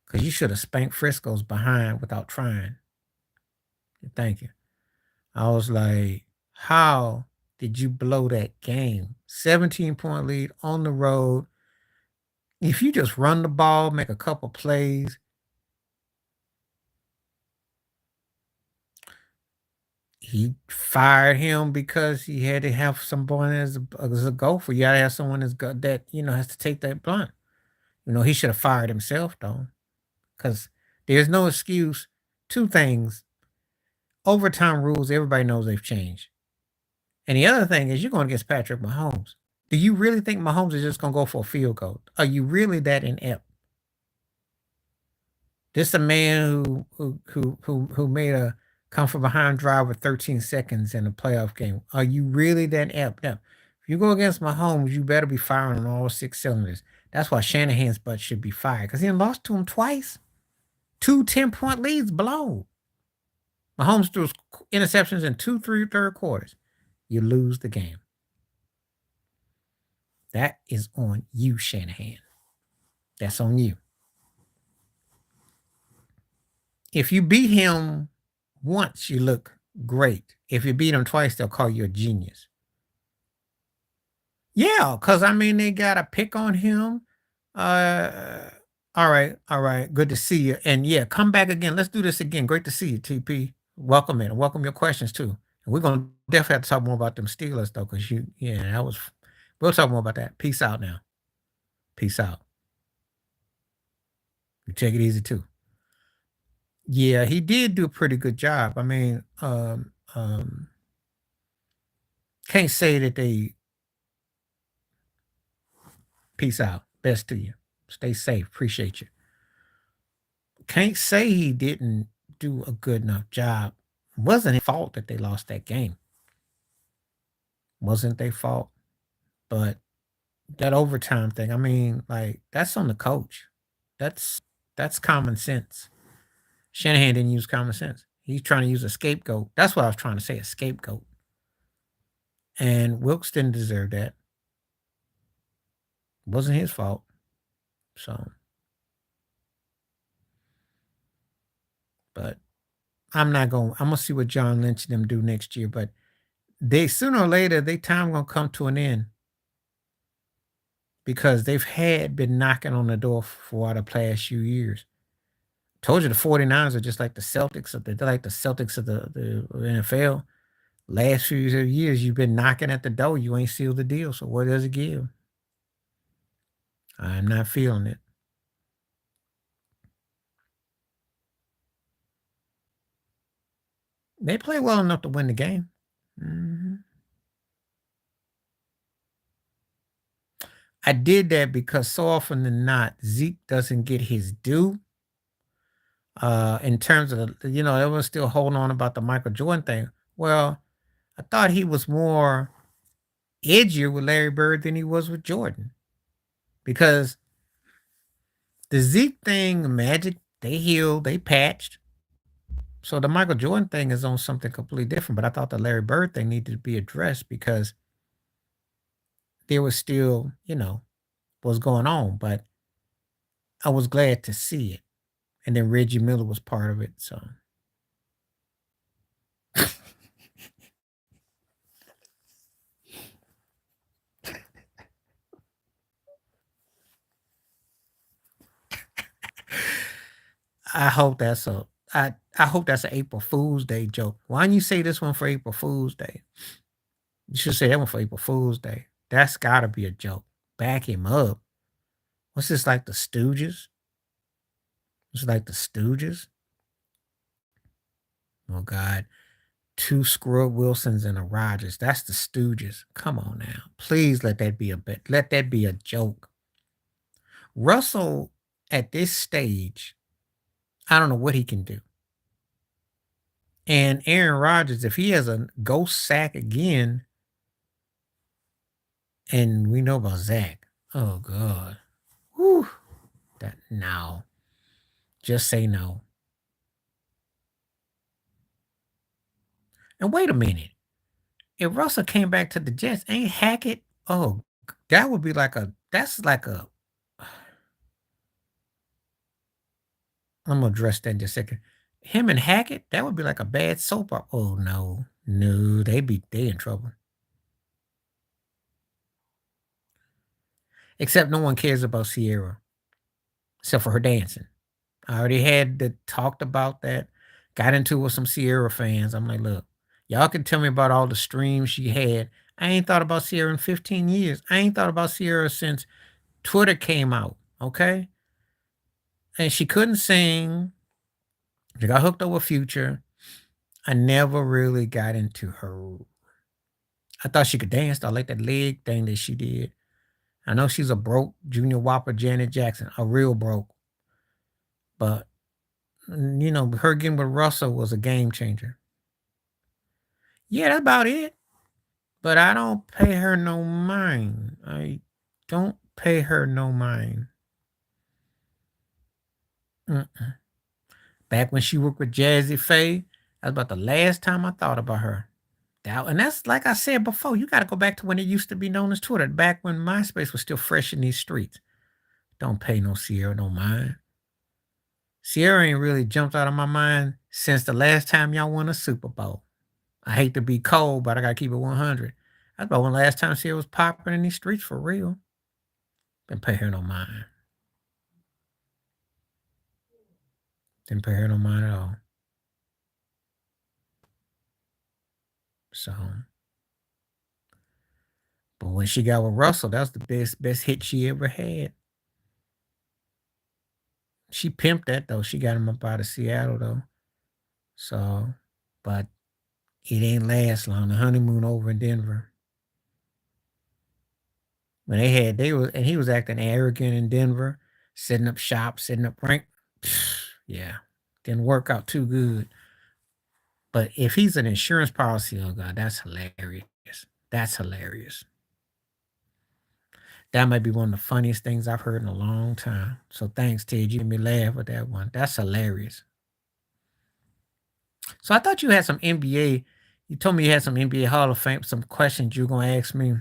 Because you should have spanked Frisco's behind without trying. Thank you. I was like, how did you blow that game? 17-point lead on the road. If you just run the ball, make a couple plays. he fired him because he had to have someone as a gopher. You gotta have someone that's got that, has to take that blunt. He should have fired himself though, because there's no excuse. Two things. Overtime rules, everybody knows they've changed. And the other thing is you're going against Patrick Mahomes. Do you really think Mahomes is just gonna go for a field goal? Are you really that inept? This a man who made a come from behind drive with 13 seconds in a playoff game. Are you really that amped up? If you go against Mahomes, you better be firing on all six cylinders. That's why Shanahan's butt should be fired because he done lost to him twice. Two 10-point leads blown. Mahomes threw interceptions in 2, 3 third quarters. You lose the game. That is on you, Shanahan. That's on you. If you beat him once, you look great. If you beat him twice, they'll call you a genius. Yeah, because I mean they got a pick on him. Uh all right. Good to see you. And yeah, come back again. Let's do this again. Great to see you, TP. Welcome in. Welcome your questions too. And we're gonna definitely have to talk more about them Steelers though, because we'll talk more about that. Peace out now. Peace out. You take it easy too. Yeah, he did do a pretty good job. I mean, can't say that they peace out. Best to you. Stay safe. Appreciate you. Can't say he didn't do a good enough job. Wasn't his fault that they lost that game. Wasn't their fault. But that overtime thing, I mean, like, that's on the coach. That's common sense. Shanahan didn't use common sense. He's trying to use a scapegoat. That's what I was trying to say, a scapegoat. And Wilkes didn't deserve that. Wasn't his fault. So, but I'm gonna see what John Lynch and them do next year. But they sooner or later, their time gonna come to an end because they've had been knocking on the door for the past few years. Told you the 49ers are just like the Celtics, they're like the Celtics of the NFL. Last few years, you've been knocking at the door. You ain't sealed the deal. So what does it give? I'm not feeling it. They play well enough to win the game. Mhm. I did that because so often than not, Zeke doesn't get his due. In terms of everyone's still holding on about the Michael Jordan thing. Well, I thought he was more edgier with Larry Bird than he was with Jordan. Because the Zeke thing, Magic, they healed, they patched. So the Michael Jordan thing is on something completely different. But I thought the Larry Bird thing needed to be addressed because there was still, what's going on. But I was glad to see it. And then Reggie Miller was part of it. So I hope that's a I hope that's an April Fool's Day joke. Why don't you say this one for April Fool's Day? You should say that one for April Fool's Day. That's gotta be a joke. Back him up. What's this like the Stooges? It's like the Stooges. Oh God. Two Scrub Wilsons and a Rogers. That's the Stooges. Come on now. Please let that be a bit. Let that be a joke. Russell at this stage, I don't know what he can do. And Aaron Rodgers, if he has a ghost sack again, and we know about Zach. Oh God. Whew. That no. Just say no. And wait a minute. If Russell came back to the Jets, ain't Hackett? Oh, that would be like that's like a I'm gonna address that in just a second. Him and Hackett, that would be like a bad soap opera. Oh no. No, they in trouble. Except no one cares about Sierra, except for her dancing. I already had talked about that, got into it with some Sierra fans. I'm like, look, Y'all can tell me about all the streams she had. I ain't thought about Sierra in 15 years. I ain't thought about Sierra since Twitter came out, okay? And she couldn't sing. She got hooked up with Future. I never really got into her. I thought she could dance. I like that leg thing that she did. I know she's a broke Junior Whopper Janet Jackson, a real broke. But, her getting with Russell was a game changer. Yeah, that's about it. But I don't pay her no mind. I don't pay her no mind. Mm-mm. Back when she worked with Jazzy Faye, that's about the last time I thought about her. And that's like I said before, you got to go back to when it used to be known as Twitter, back when MySpace was still fresh in these streets. Don't pay no Sierra no mind. Sierra ain't really jumped out of my mind since the last time y'all won a Super Bowl. I hate to be cold, but I got to keep it 100. That's about when the last time Sierra was popping in these streets for real. Didn't pay her no mind. Didn't pay her no mind at all. So, but when she got with Russell, that was the best hit she ever had. She pimped that though. She got him up out of Seattle though. So, but it ain't last long. The honeymoon over in Denver. When and he was acting arrogant in Denver, setting up shop, setting up rank. Yeah, didn't work out too good. But if he's an insurance policy, oh God, that's hilarious. That's hilarious. That might be one of the funniest things I've heard in a long time. So thanks, Ted. You made me laugh with that one. That's hilarious. So I thought you had some NBA. You told me you had some NBA Hall of Fame, some questions you were gonna ask me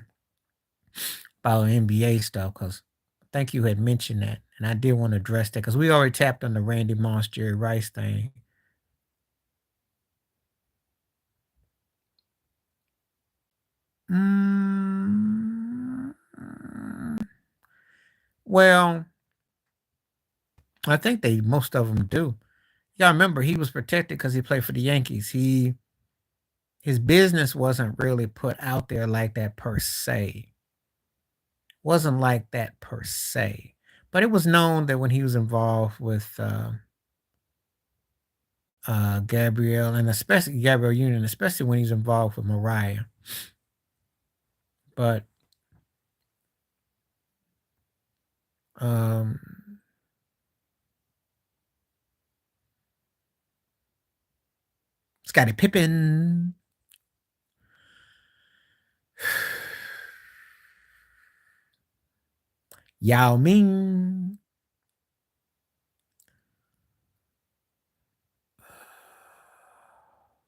about NBA stuff, because I think you had mentioned that, and I did want to address that because we already tapped on the Randy Moss, Jerry Rice thing. Mm, well, I think most of them do. Y'all remember he was protected because he played for the Yankees. His business wasn't really put out there like that per se. Wasn't like that per se, but it was known that when he was involved with Gabrielle, and especially Gabrielle Union, especially when he's involved with Mariah. But um, Scottie Pippen, Yao Ming,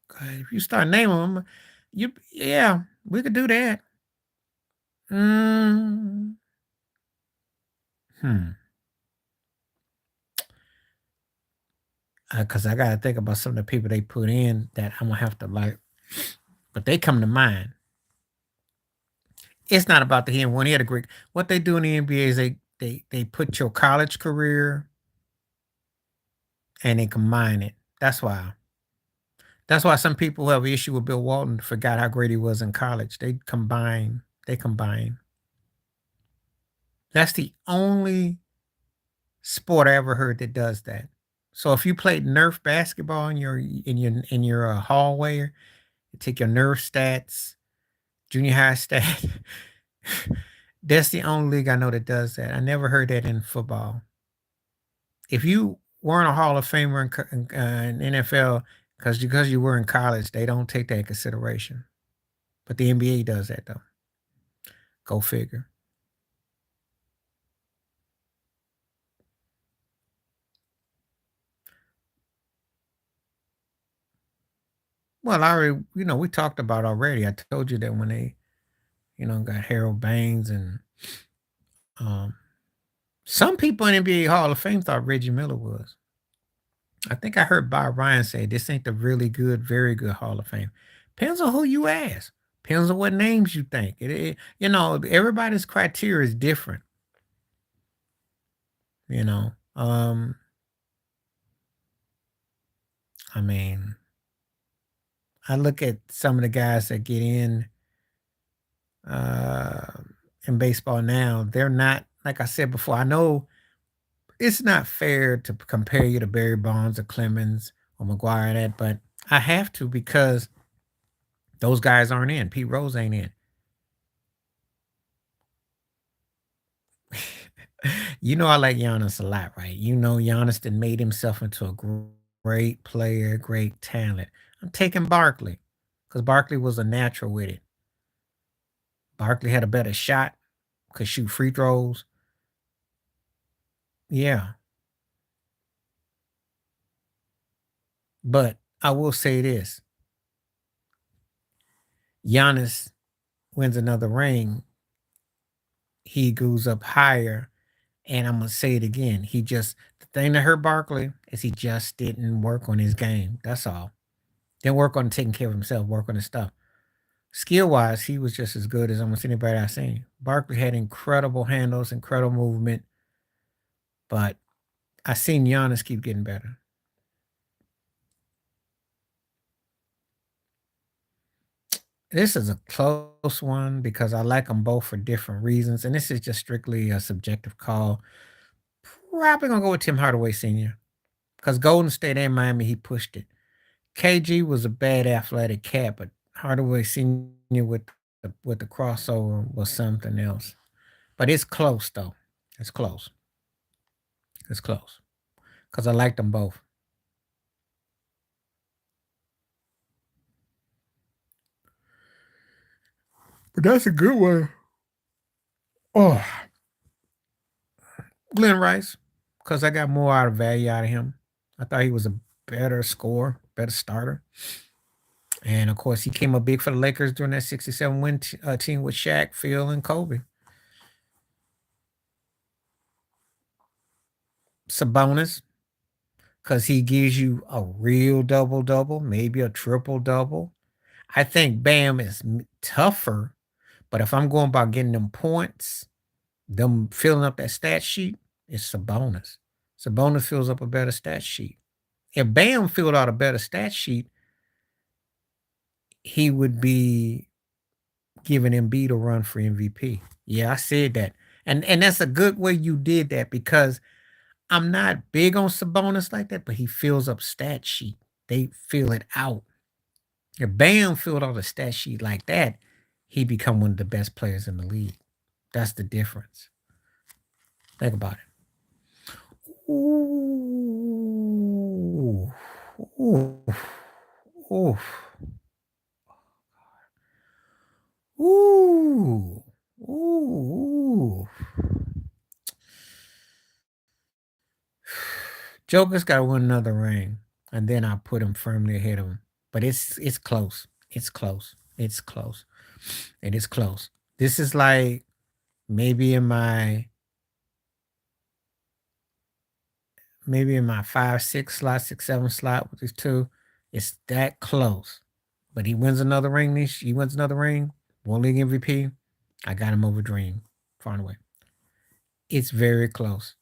God, if you start naming them, yeah, we could do that. Mm, hmm. Because I gotta think about some of the people they put in that I'm gonna have to like, but they come to mind. It's not about the him one. He had a great. What they do in the NBA is they put your college career and they combine it. That's why. That's why some people who have an issue with Bill Walton forgot how great he was in college. They combine. They combine. That's the only sport I ever heard that does that. So if you played Nerf basketball in your hallway, you take your Nerf stats, junior high stat. That's the only league I know that does that. I never heard that in football. If you weren't a Hall of Famer in NFL because you were in college, they don't take that in consideration. But the NBA does that though. Go figure. Well, I already, we talked about already. I told you that when they, got Harold Baines and um, some people in NBA Hall of Fame thought Reggie Miller was. I think I heard Bob Ryan say this ain't the really good, very good Hall of Fame. Depends on who you ask. Depends on what names you think. Everybody's criteria is different. You know, I mean, I look at some of the guys that get uh, in baseball now. They're not like I said before. I know it's not fair to compare you to Barry Bonds or Clemens or McGuire and that, but I have to because those guys aren't in. Pete Rose ain't in. You know I like Giannis a lot, right? You know Giannis that made himself into a great player, great talent. I'm taking Barkley because Barkley was a natural with it. Barkley had a better shot, could shoot free throws. Yeah, but I will say this: Giannis wins another ring, he goes up higher. And I'm gonna say it again. The thing that hurt Barkley is he just didn't work on his game. That's all. Didn't work on taking care of himself, work on his stuff. Skill wise, he was just as good as almost anybody I've seen. Barkley had incredible handles, incredible movement, but I seen Giannis keep getting better. This is a close one because I like them both for different reasons, and this is just strictly a subjective call. Probably gonna go with Tim Hardaway Sr. because Golden State and Miami, he pushed it. KG was a bad athletic cat, but Hardaway Sr. with the crossover was something else. But it's close though. It's close. It's close because I like them both. But that's a good one. Oh, Glenn Rice, because I got more out of value out of him. I thought he was a better scorer, better starter. And of course, he came up big for the Lakers during that 67 win team with Shaq, Phil, and Kobe. Sabonis, because he gives you a real double double, maybe a triple double. I think Bam is tougher, but if I'm going about getting them points, them filling up that stat sheet, it's Sabonis. Sabonis fills up a better stat sheet. If Bam filled out a better stat sheet, he would be giving Embiid a run for MVP. Yeah, I said that. And that's a good way you did that because I'm not big on Sabonis like that, but he fills up stat sheet. They fill it out. If Bam filled out a stat sheet like that, he become one of the best players in the league. That's the difference. Think about it. Ooh. Ooh. Ooh. Ooh. Ooh. Joker's got to win another ring, and then I'll put him firmly ahead of him. But it's close. It's close. It's close. It is close. This is like maybe in my five, six slot, six, seven slot with these two. It's that close. But he wins another ring. He wins another ring. One league MVP. I got him over Dream far and away. It's very close.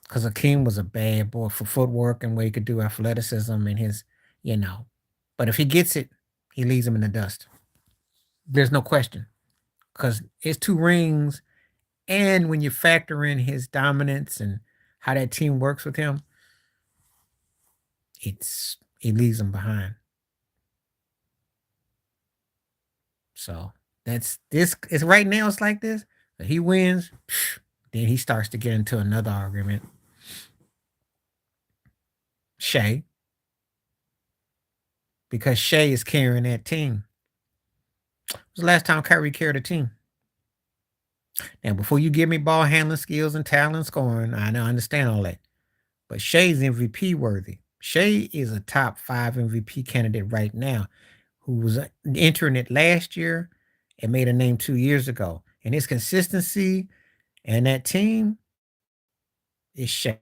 Because Akeem was a bad boy for footwork and what he could do, athleticism and his, you know. But if he gets it, he leaves him in the dust. There's no question. Because it's two rings. And when you factor in his dominance and how that team works with him, it leaves him behind. So that's this is right now it's like this. If he wins, then he starts to get into another argument. Shea, because Shea is carrying that team. When was the last time Kyrie carried a team? Now, before you give me ball handling skills and talent and scoring, I don't understand all that. But Shea's MVP worthy. Shea is a top 5 MVP candidate right now, who was entering it last year and made a name 2 years ago. And his consistency and that team is Shea.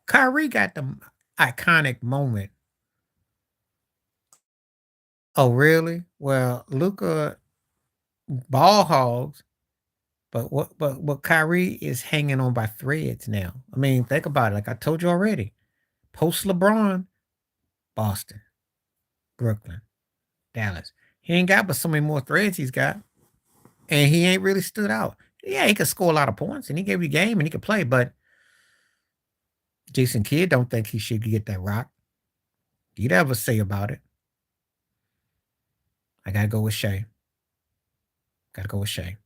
Kyrie got the iconic moment. Oh, really? Well, Luca ball hogs, but Kyrie is hanging on by threads now. I mean, think about it. Like I told you already, post LeBron, Boston. Brooklyn, Dallas. He ain't got but so many more threads he's got, and he ain't really stood out. Yeah, he could score a lot of points, and he gave you game, and he could play, but Jason Kidd don't think he should get that rock. You'd ever say about it? I gotta go with Shea. Gotta go with Shea.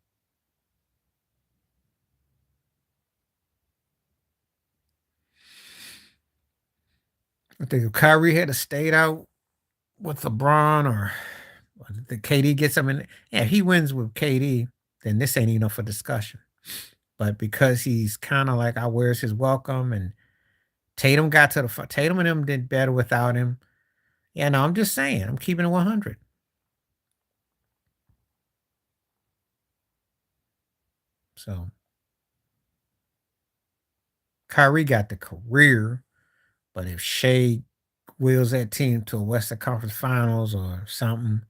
I think if Kyrie had stayed out with LeBron or the KD gets him in, yeah, if he wins with KD, then this ain't enough for discussion. But because he's kind of like, where's his welcome? And Tatum got to the Tatum and him did better without him. Yeah, no, I'm just saying, I'm keeping it 100. So Kyrie got the career, but if Shea wheels that team to a Western Conference Finals or something,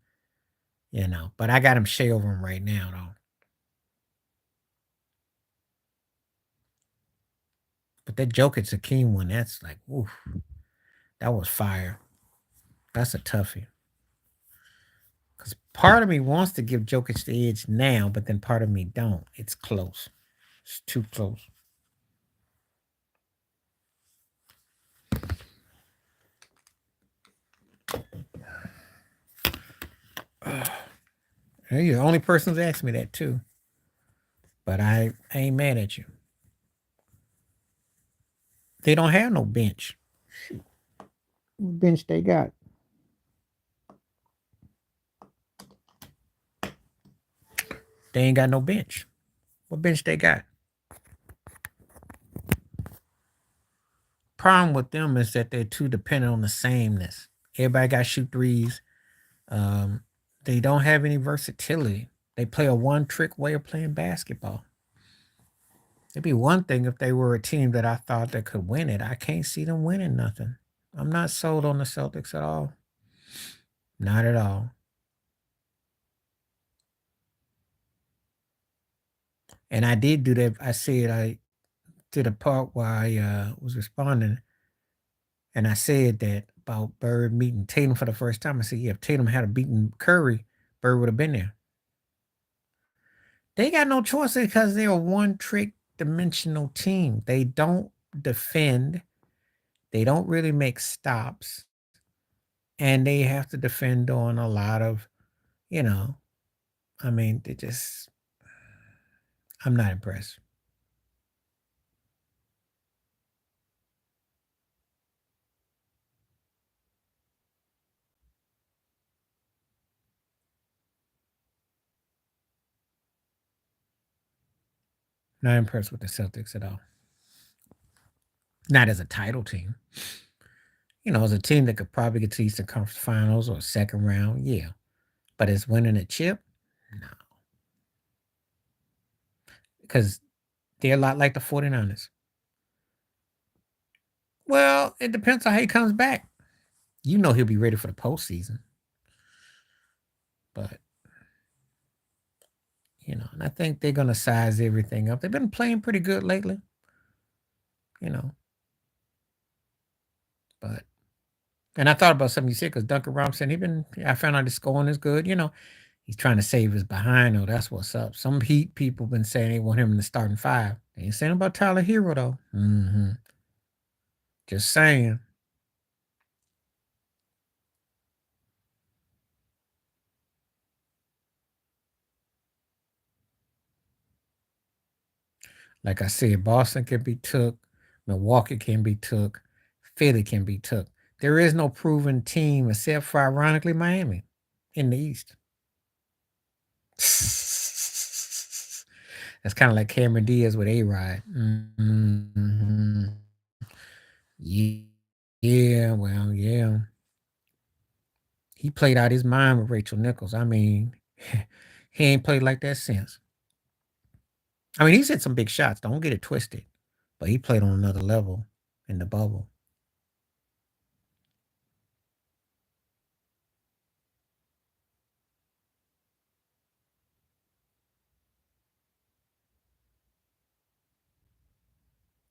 But I got him Shea over him right now, though. But that Jokic Akeem one, that's like, oof, that was fire. That's a toughie. Because part of me wants to give Jokic the edge now, but then part of me don't. It's close. It's too close. Hey, you're the only person who's asked me that too. But I ain't mad at you. They don't have no bench. What bench they got? They ain't got no bench. What bench they got? Problem with them is that they're too dependent on the sameness. Everybody got to shoot threes. Um, they don't have any versatility. They play a one trick way of playing basketball. It'd be one thing if they were a team that I thought that could win it. I can't see them winning nothing. I'm not sold on the Celtics at all. Not at all. And I did do that. I said I did a part where I was responding, and I said that about Bird meeting Tatum for the first time. I said, yeah, if Tatum had beaten Curry, Bird would have been there. They got no choice because they're a one trick dimensional team. They don't defend. They don't really make stops. And they have to defend on a lot of, you know, I mean, they just, I'm not impressed. Not impressed with the Celtics at all. Not as a title team. As a team that could probably get to Eastern Conference Finals or second round, yeah. But as winning a chip, no. Because they're a lot like the 49ers. Well, it depends on how he comes back. He'll be ready for the postseason. But, and I think they're going to size everything up. They've been playing pretty good lately, you know. But, and I thought about something you said because Duncan Robinson, I found out his scoring is good, He's trying to save his behind, though. That's what's up. Some Heat people been saying they want him in the starting five. They ain't saying about Tyler Hero, though. Just saying. Like I said, Boston can be took, Milwaukee can be took, Philly can be took. There is no proven team except for, ironically, Miami in the East. That's kind of like Cameron Diaz with A-Rod. Yeah, well, yeah. He played out his mind with Rachel Nichols. I mean, he ain't played like that since. I mean, he's hit some big shots. Don't get it twisted. But he played on another level in the bubble.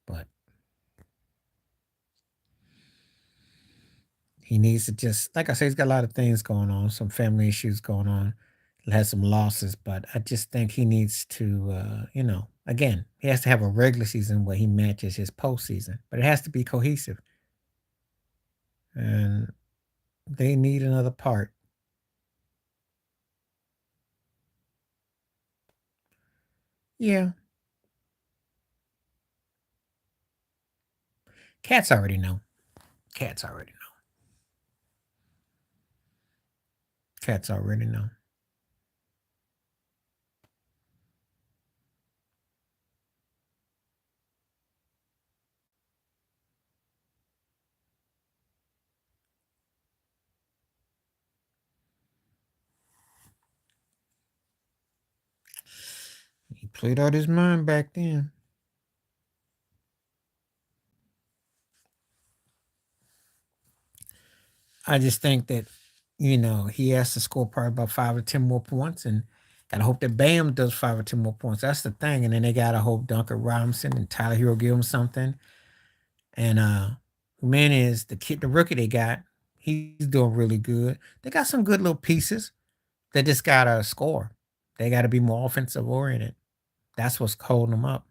But He needs to just, like I say, he's got a lot of things going on, some family issues going on, has some losses, but I just think he needs to, again, he has to have a regular season where he matches his postseason, but it has to be cohesive. And they need another part. Yeah, cats already know. Cats already know. Cats already know. He played out his mind back then. I just think that, he has to score probably about 5 or 10 more points, and gotta hope that Bam does 5 or 10 more points. That's the thing. And then they gotta hope Duncan Robinson and Tyler Hero give him something. And Jimenez, the rookie they got, he's doing really good. They got some good little pieces. They just gotta score. They gotta be more offensive oriented. That's what's holding them up.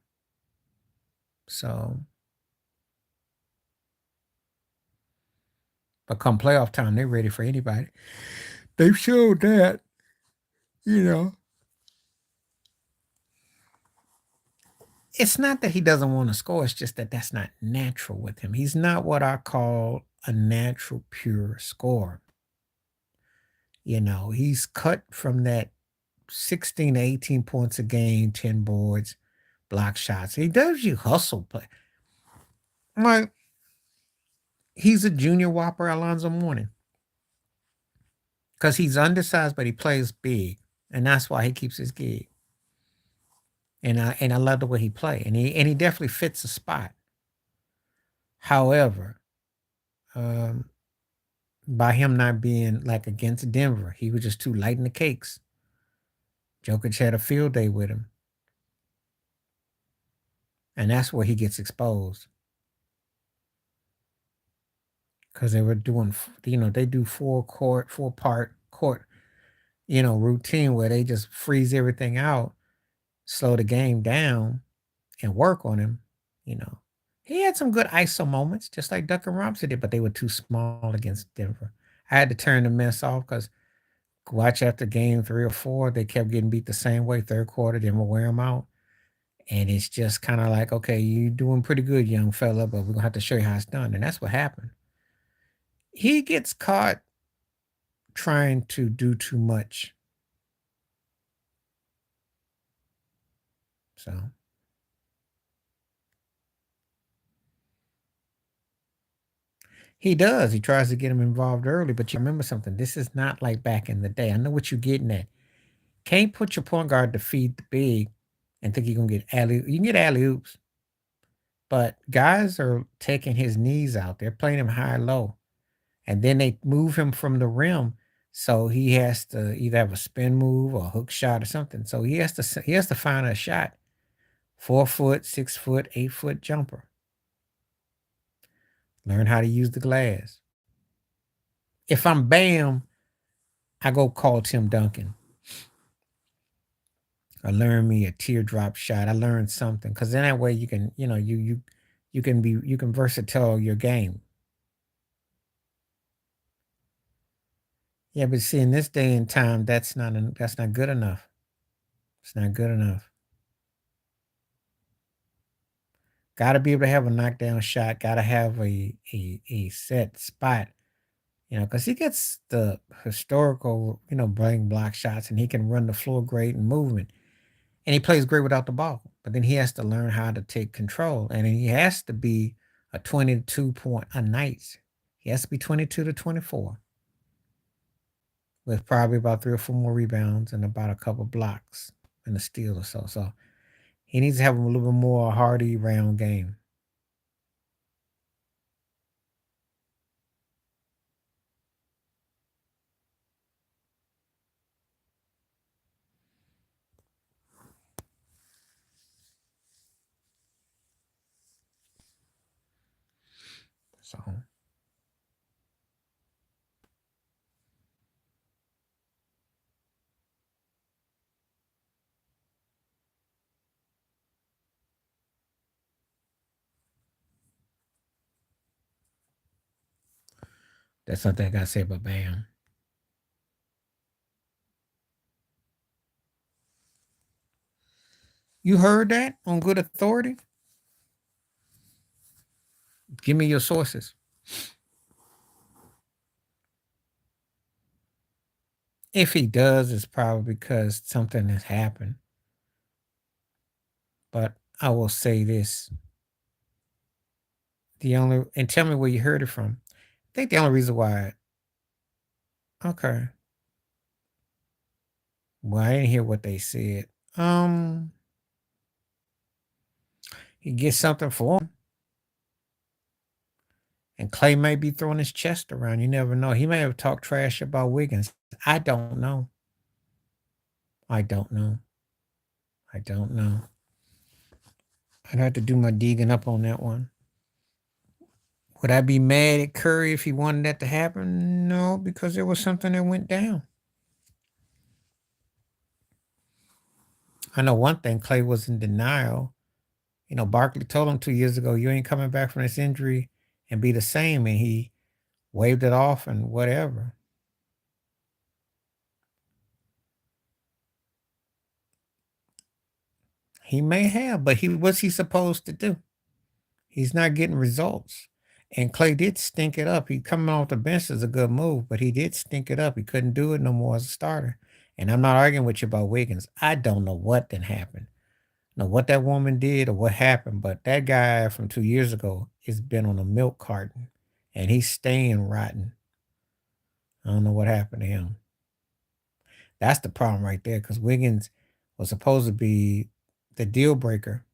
So, but come playoff time, they're ready for anybody. They've showed that, you know. It's not that he doesn't want to score. It's just that that's not natural with him. He's not what I call a natural pure scorer. He's cut from that 16 to 18 points a game, 10 boards, block shots. He does you hustle play. Like, he's a junior Whopper Alonzo Mourning because he's undersized, but he plays big. And that's why he keeps his gig. And I love the way he play. And he definitely fits the spot. However, um, by him not being like against Denver, he was just too light in the cakes. Jokic had a field day with him. And that's where he gets exposed. Because they were doing, they do four part court, routine where they just freeze everything out, slow the game down, and work on him. You know, he had some good ISO moments, just like Duncan Robinson did, but they were too small against Denver. I had to turn the mess off because watch after game 3 or 4, they kept getting beat the same way. Third quarter, Denver wear them out. And it's just kind of like, okay, you doing pretty good, young fella, but we're gonna have to show you how it's done. And that's what happened. He gets caught trying to do too much. So he does. He tries to get him involved early, but you remember something. This is not like back in the day. I know what you're getting at. Can't put your point guard to feed the big and think you're gonna get alley. You can get alley oops, but guys are taking his knees out. They're playing him high low, and then they move him from the rim, so he has to either have a spin move or a hook shot or something. So he has to find a shot. 4 foot, 6 foot, 8 foot jumper. Learn how to use the glass. If I'm Bam, I go call Tim Duncan. I learn me a teardrop shot. I learned something because then that way you can, you can versatile your game. Yeah, but see, in this day and time, that's not good enough. It's not good enough. Got to be able to have a knockdown shot. Got to have a set spot. Because he gets the historical, blank block shots, and he can run the floor great and movement. And he plays great without the ball. But then he has to learn how to take control. And then he has to be a 22 point a night. He has to be 22 to 24 with probably about 3 or 4 more rebounds and about a couple blocks and a steal or so. So he needs to have a little bit more hardy round game. So That's something I gotta say about Bam. You heard that on good authority? Give me your sources. If he does, it's probably because something has happened. But I will say this. And tell me where you heard it from. I think the only reason why, okay. Well, I didn't hear what they said. Um, he gets something for him. And Clay may be throwing his chest around. You never know. He may have talked trash about Wiggins. I don't know. I don't know. I don't know. I'd have to do my digging up on that one. Would I be mad at Curry if he wanted that to happen? No, because there was something that went down. I know one thing, Clay was in denial. You know, Barkley told him 2 years ago, you ain't coming back from this injury and be the same. And he waved it off and whatever. He may have, but what's he supposed to do? He's not getting results. And Clay did stink it up. He coming off the bench is a good move, but he did stink it up. He couldn't do it no more as a starter. And I'm not arguing with you about Wiggins. I don't know what then happened. Know what that woman did or what happened, but that guy from 2 years ago has been on a milk carton and he's staying rotten. I don't know what happened to him. That's the problem right there because Wiggins was supposed to be the deal breaker.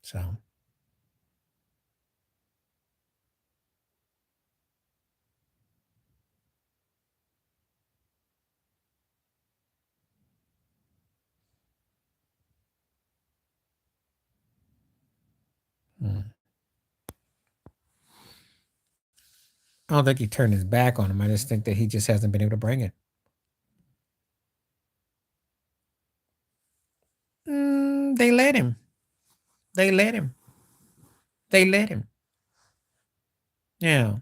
So mm. I don't think he turned his back on him. I just think that he just hasn't been able to bring it. They let him. They let him. They let him. Yeah.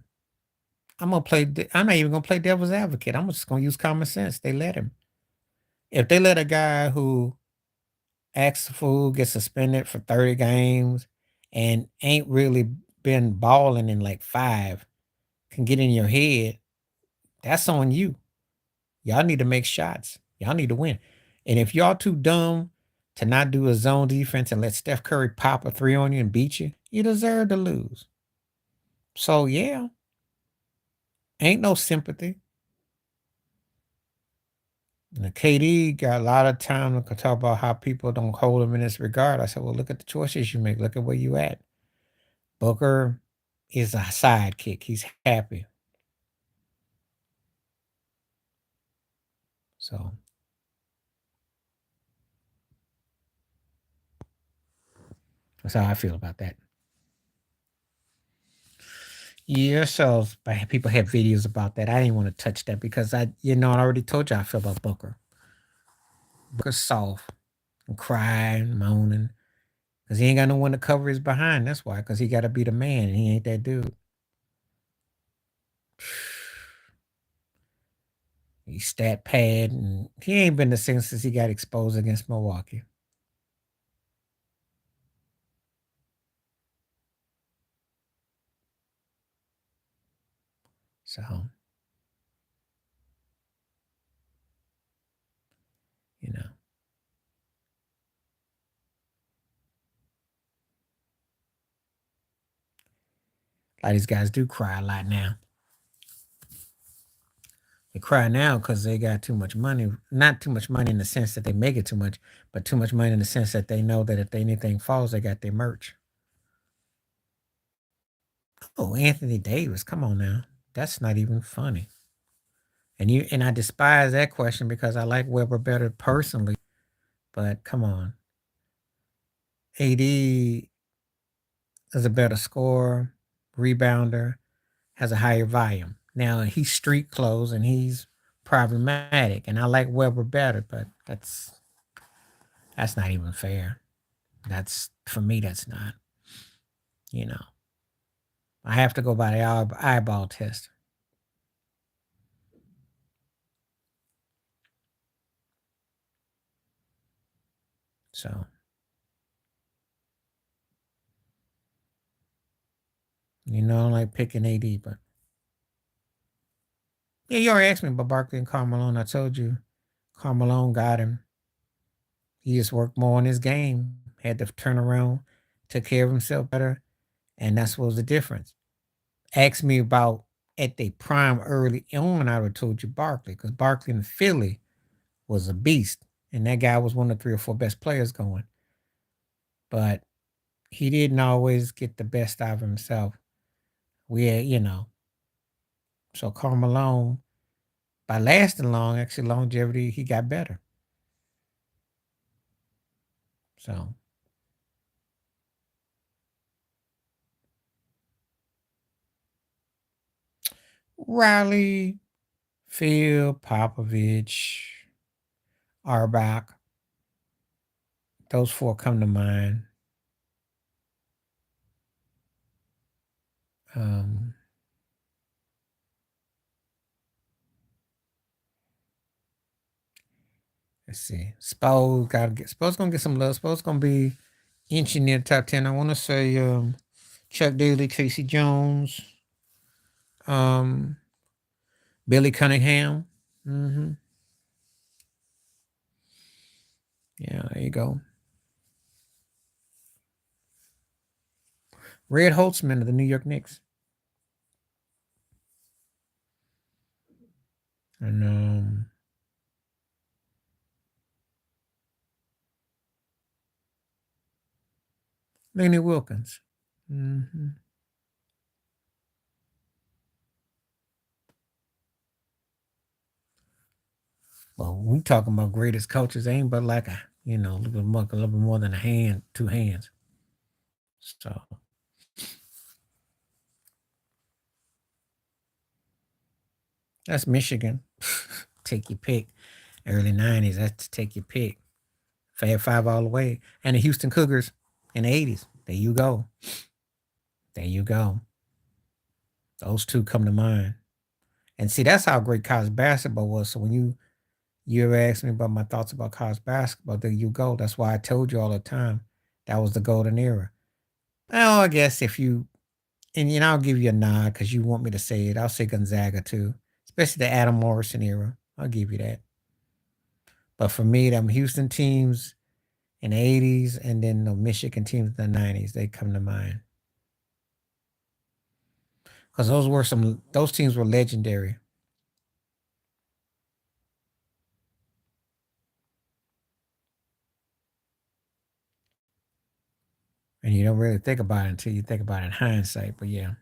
I'm not even gonna play devil's advocate. I'm just gonna use common sense. They let him. If they let a guy who acts the fool, get suspended for 30 games, and ain't really been balling in like 5, can get in your head, that's on you. Y'all need to make shots. Y'all need to win. And if y'all too dumb to not do a zone defense and let Steph Curry pop a 3 on you and beat you, you deserve to lose. So yeah, ain't no sympathy. And KD got a lot of time to talk about how people don't hold him in this regard. I said, well, look at the choices you make. Look at where you at. Booker is a sidekick. He's happy. So that's how I feel about that. Yeah, so people have videos about that. I didn't want to touch that because I already told you how I feel about Booker. Booker's soft and crying, moaning, because he ain't got no one to cover his behind. That's why, because he got to be the man, and he ain't that dude. He's stat pad, and he ain't been the same since he got exposed against Milwaukee. So, you know, a lot of these guys do cry a lot now. They cry now because they got too much money. Not too much money in the sense that they make it too much, but too much money in the sense that they know that if anything falls, they got their merch. Oh, Anthony Davis, come on now. That's not even funny. And I despise that question because I like Weber better personally, but come on. AD is a better scorer, rebounder, has a higher volume. Now he's street clothes and he's problematic, and I like Weber better, but that's not even fair. That's for me. That's not. You know, I have to go by the eyeball test. So, I don't like picking AD, but yeah, you already asked me about Barkley and Carmelo. I told you Carmelo got him. He just worked more on his game, had to turn around, took care of himself better, and that's what was the difference. Ask me about at the prime early on, I would have told you Barkley, because Barkley in Philly was a beast, and that guy was one of the 3 or 4 best players going. But he didn't always get the best out of himself. We had, so Carmelo, by lasting long, actually longevity, he got better. So Riley, Phil, Popovich, Arbach, those 4 come to mind. Um, let's see. Spo's gonna get some love. Spo's gonna be inching near the top 10. I want to say Chuck Daly, Casey Jones, um, Billy Cunningham. hmm Yeah, there you go. Red Holtzman of the New York Knicks. And Lenny Wilkins. hmm Well, we talking about greatest coaches, ain't but like a little bit more than a hand, 2 hands. So that's Michigan. Take your pick. Early 90s, that's take your pick. Fab Five all the way. And the Houston Cougars in the 80s. There you go. There you go. Those 2 come to mind. And see, that's how great college basketball was. So when you ever asked me about my thoughts about college basketball, there you go. That's why I told you all the time that was the golden era. Well, I guess if you and I'll give you a nod because you want me to say it. I'll say Gonzaga too, especially the Adam Morrison era. I'll give you that. But for me, them Houston teams in the 80s and then the Michigan teams in the 90s, they come to mind. Because those teams were legendary. And you don't really think about it until you think about it in hindsight. But yeah,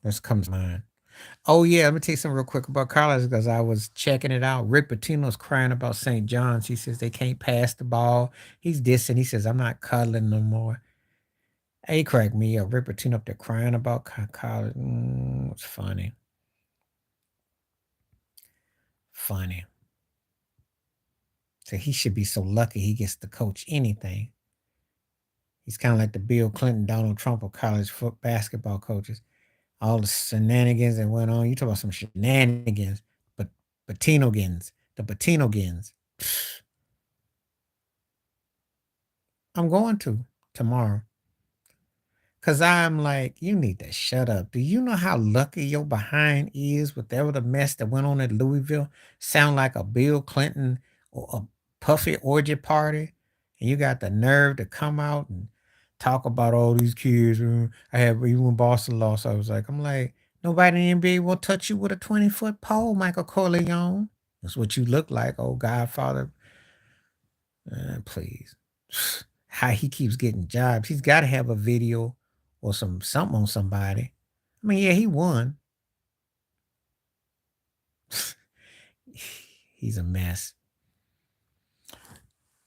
this comes to mind. Oh yeah, let me tell you something real quick about college because I was checking it out. Rick Pitino's crying about St. John's. He says they can't pass the ball. He's dissing. He says I'm not cuddling no more. Hey, cracked me up. Rick Pitino up there crying about college. It's funny. Funny. So he should be so lucky he gets to coach anything. He's kind of like the Bill Clinton, Donald Trump of college basketball coaches. All the shenanigans that went on. You talk about some shenanigans, but Patinogans, the Patinogans. I'm going to tomorrow. Cause I'm like, you need to shut up. Do you know how lucky your behind is with all the mess that went on at Louisville? Sound like a Bill Clinton or a puffy orgy party, and you got the nerve to come out and talk about all these kids. I have even when Boston lost, I'm like, nobody in the NBA will touch you with a 20-foot pole, Michael Corleone. That's what you look like, old Godfather. Please. How he keeps getting jobs. He's got to have a video or something on somebody. I mean, yeah, he won. He's a mess.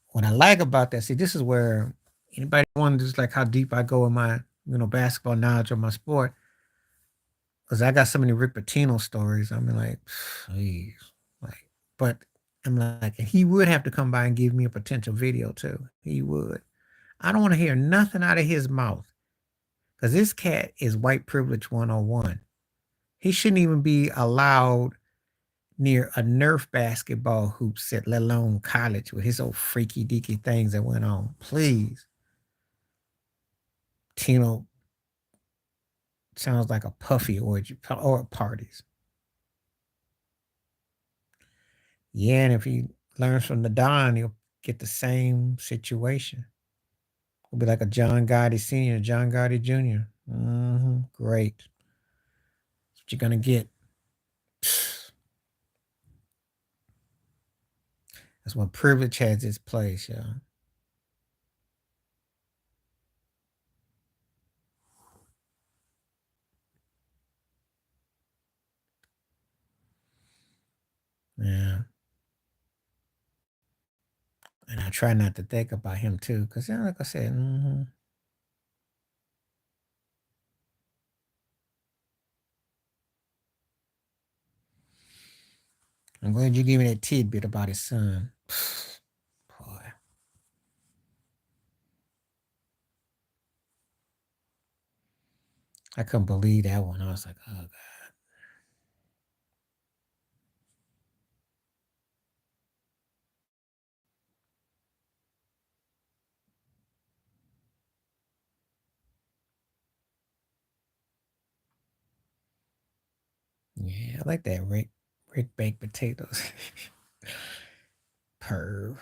What I like about that, see, this is where anybody wonders like how deep I go in my, basketball knowledge of my sport. Cause I got so many Rick Pitino stories. I mean, like, please. Like, but I'm like, he would have to come by and give me a potential video too. He would. I don't want to hear nothing out of his mouth because this cat is white privilege 101. He shouldn't even be allowed near a Nerf basketball hoop set, let alone college with his old freaky deaky things that went on. Please. Tino sounds like a puffy orgy or parties. Yeah, and if he learns from the Don, he'll get the same situation. It'll be like a John Gotti Sr., John Gotti Jr. Great. That's what you're gonna get. That's when privilege has its place, y'all. Yeah. And I try not to think about him too, because like I said, I'm glad you gave me that tidbit about his son. Boy. I couldn't believe that one. I was like, oh God. Yeah, I like that Rick baked potatoes. Perv.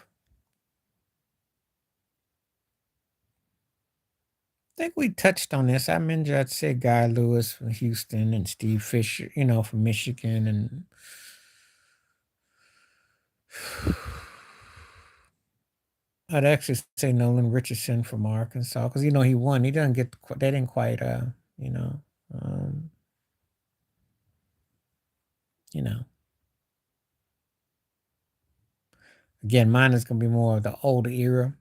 I think we touched on this. I mentioned I said Guy Lewis from Houston and Steve Fisher, from Michigan, and I'd actually say Nolan Richardson from Arkansas because he won. He doesn't get they didn't quite you know um, you know. Again, mine is gonna be more of the older era.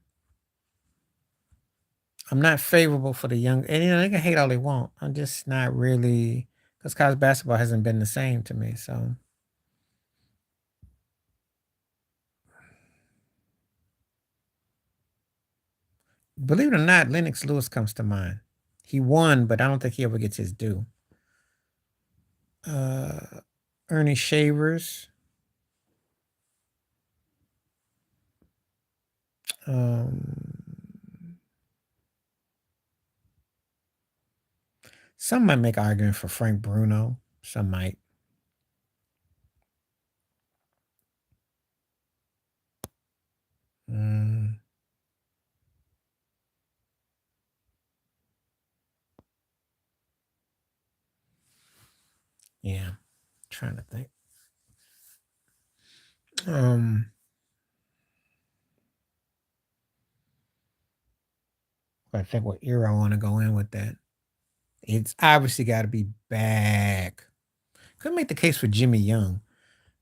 I'm not favorable for the young, and they can hate all they want. I'm just not really because college basketball hasn't been the same to me. So believe it or not, Lennox Lewis comes to mind. He won, but I don't think he ever gets his due. Uh, Ernie Shavers. Um, some might make an argument for Frank Bruno. Some might. Mm, yeah, trying to think. Um, I think what era I want to go in with that. It's obviously got to be back. Could make the case for Jimmy Young.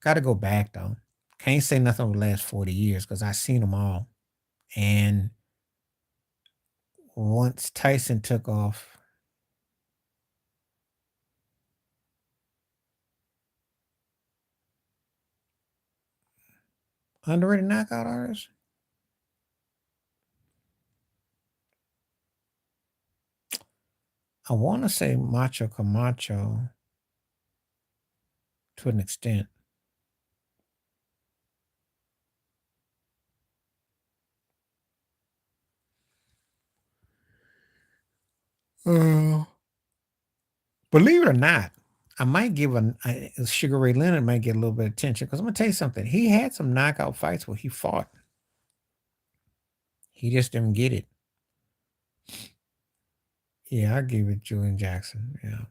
Got to go back though. Can't say nothing over the last 40 years because I've seen them all. And once Tyson took off, underrated knockout artist. I want to say Macho Camacho to an extent. Uh, Believe it or not, I might give Sugar Ray Leonard might get a little bit of attention because I'm gonna tell you something. He had some knockout fights where he fought. He just didn't get it. Yeah, I give it Julian Jackson. Yeah,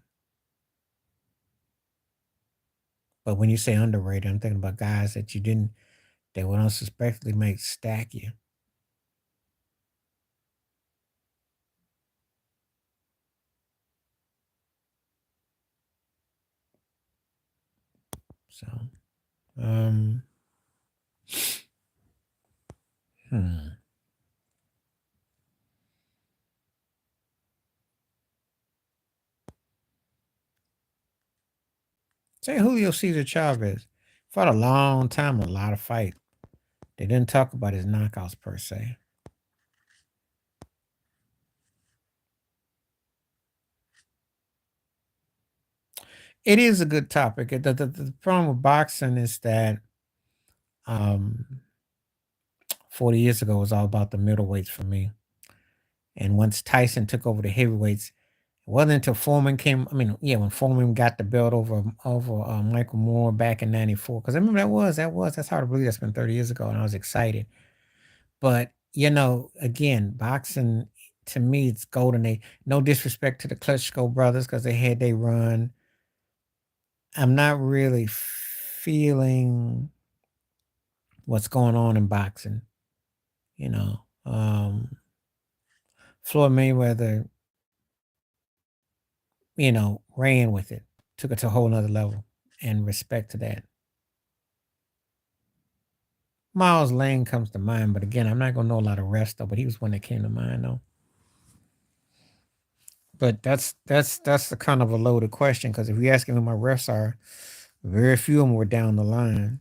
but when you say underrated, I'm thinking about guys that you didn't that would unsuspectedly make stack you. So, um, hmm. Say Julio Cesar Chavez fought a long time, a lot of fight. They didn't talk about his knockouts per se. It is a good topic. The problem with boxing is that um 40 years ago it was all about the middleweights for me. And once Tyson took over the heavyweights, it wasn't until Foreman came. I mean, yeah, when Foreman got the belt over Michael Moore back in '94. Because I remember that's hard to believe that's been 30 years ago, and I was excited. But again, boxing to me it's golden age. No disrespect to the Klitschko brothers because they had they run. I'm not really feeling what's going on in boxing. You know, Floyd Mayweather, ran with it, took it to a whole nother level, and respect to that. Miles Lane comes to mind, but again, I'm not gonna know a lot of refs though. But he was one that came to mind though. But that's the kind of a loaded question because if you ask me who my refs are, very few of them were down the line.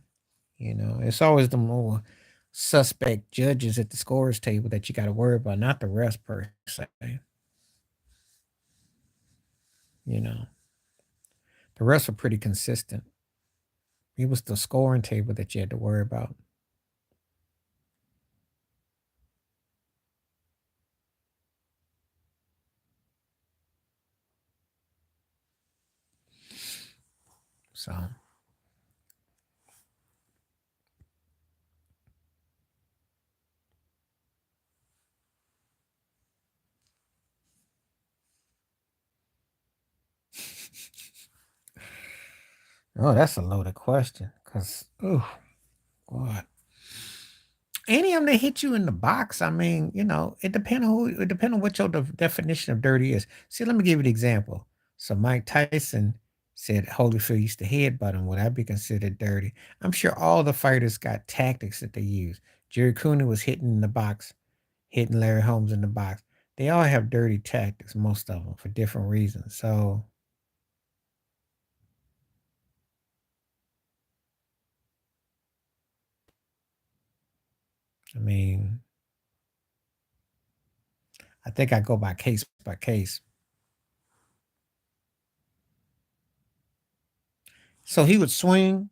It's always the more suspect judges at the scores table that you got to worry about, not the refs per se. You know, the refs are pretty consistent. It was the scoring table that you had to worry about. So, oh, that's a loaded question. Cause, oh, God. Any of them that hit you in the box, I mean, it depends on what your definition of dirty is. See, let me give you an example. So Mike Tyson said Holyfield used to headbutt him. Would that be considered dirty? I'm sure all the fighters got tactics that they use. Jerry Cooney was hitting in the box, hitting Larry Holmes in the box. They all have dirty tactics, most of them, for different reasons. So, I mean, I think I go by case by case. So he would swing,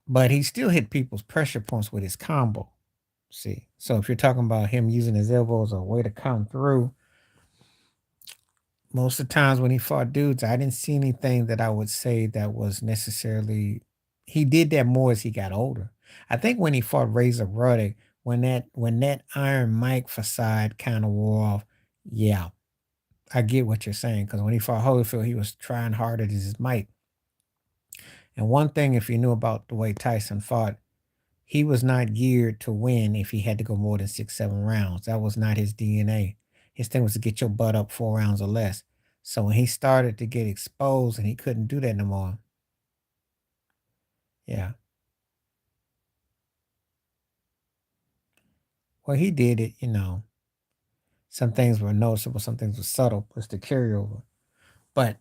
but he still hit people's pressure points with his combo. See, so if you're talking about him using his elbows as a way to come through, most of the times when he fought dudes, I didn't see anything that I would say that was necessarily. He did that more as he got older. I think when he fought Razor Ruddock, when that Iron Mike facade kind of wore off, yeah, I get what you're saying. Because when he fought Holyfield, he was trying harder than his Mike. And one thing, if you knew about the way Tyson fought, he was not geared to win if he had to go more than 6, 7 rounds. That was not his DNA. His thing was to get your butt up 4 rounds or less. So when he started to get exposed and he couldn't do that no more, yeah. Well, he did it, Some things were noticeable, some things were subtle, was the carryover. But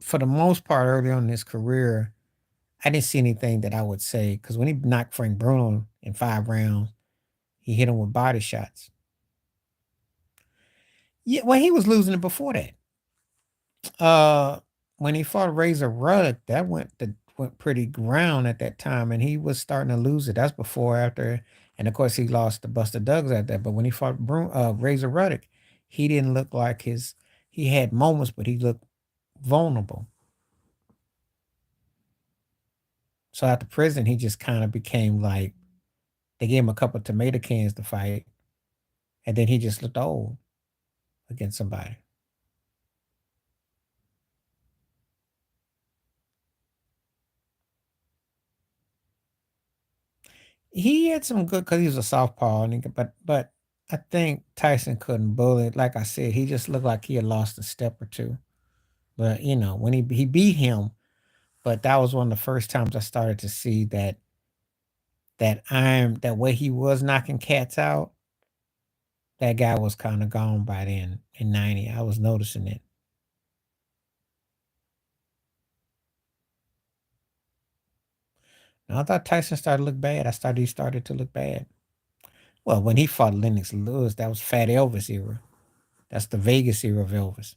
for the most part, early on in his career, I didn't see anything that I would say, because when he knocked Frank Bruno in 5 rounds, he hit him with body shots. Yeah, well, he was losing it before that. Uh, when he fought Razor Ruddock, that went pretty ground at that time, and he was starting to lose it. That's before, after, and of course he lost to Buster Douglas at that. But when he fought Razor Ruddock, he didn't look like his. He had moments, but he looked vulnerable. So after prison, he just kind of became like they gave him a couple of tomato cans to fight, and then he just looked old against somebody. He had some good because he was a southpaw, and but I think Tyson couldn't bully. Like I said, he just looked like he had lost a step or two. But when he beat him, but that was one of the first times I started to see that way he was knocking cats out. That guy was kind of gone by then in '90. I was noticing it. And I thought Tyson started to look bad. He started to look bad. Well, when he fought Lennox Lewis, that was Fat Elvis era. That's the Vegas era of Elvis.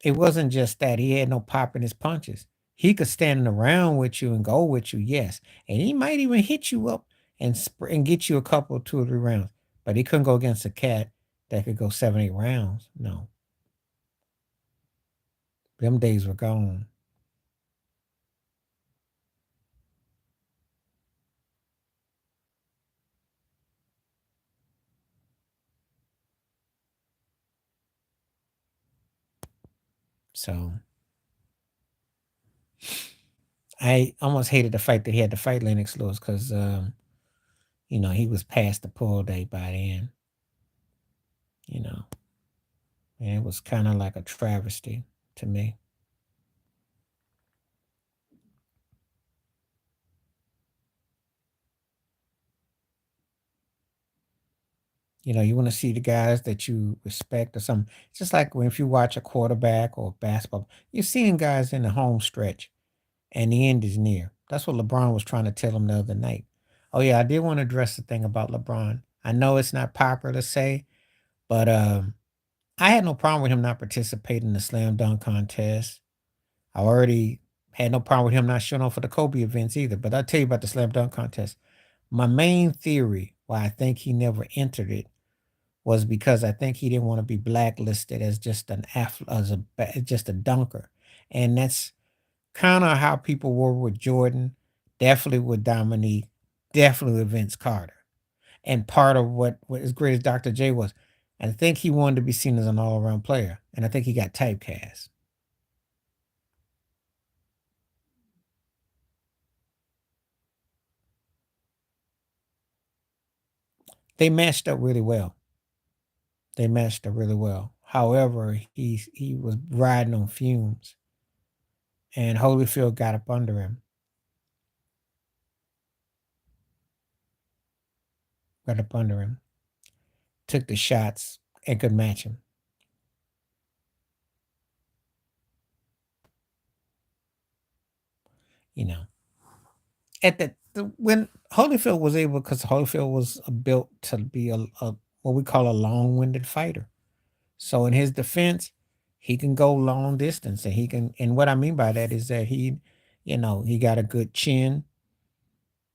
It wasn't just that he had no pop in his punches. He could stand around with you and go with you, yes, and he might even hit you up and get you a couple, 2 or 3 rounds. But he couldn't go against a cat that could go 7, 8 rounds. No, them days were gone. So I almost hated the fight that he had to fight Lennox Lewis because he was past the pull day by then. You know, and it was kind of like a travesty to me. You want to see the guys that you respect or something. It's just like when if you watch a quarterback or basketball, you're seeing guys in the home stretch and the end is near. That's what LeBron was trying to tell him the other night. Oh yeah, I did want to address the thing about LeBron. I know it's not popular to say, but I had no problem with him not participating in the slam dunk contest. I already had no problem with him not showing up for the Kobe events either. But I'll tell you about the slam dunk contest. My main theory why I think he never entered it was because I think he didn't want to be blacklisted as just just a dunker, and that's kind of how people were with Jordan, definitely with Dominique, definitely with Vince Carter, and part of what as great as Dr. J was, I think he wanted to be seen as an all around player, and I think he got typecast. They matched up really well. They matched up really well. However, he was riding on fumes, and Holyfield got up under him, got up under him, took the shots, and could match him. You know, at when Holyfield was able, because Holyfield was built to be a what we call a long-winded fighter. So in his defense, he can go long distance, and he can. And what I mean by that is that he got a good chin.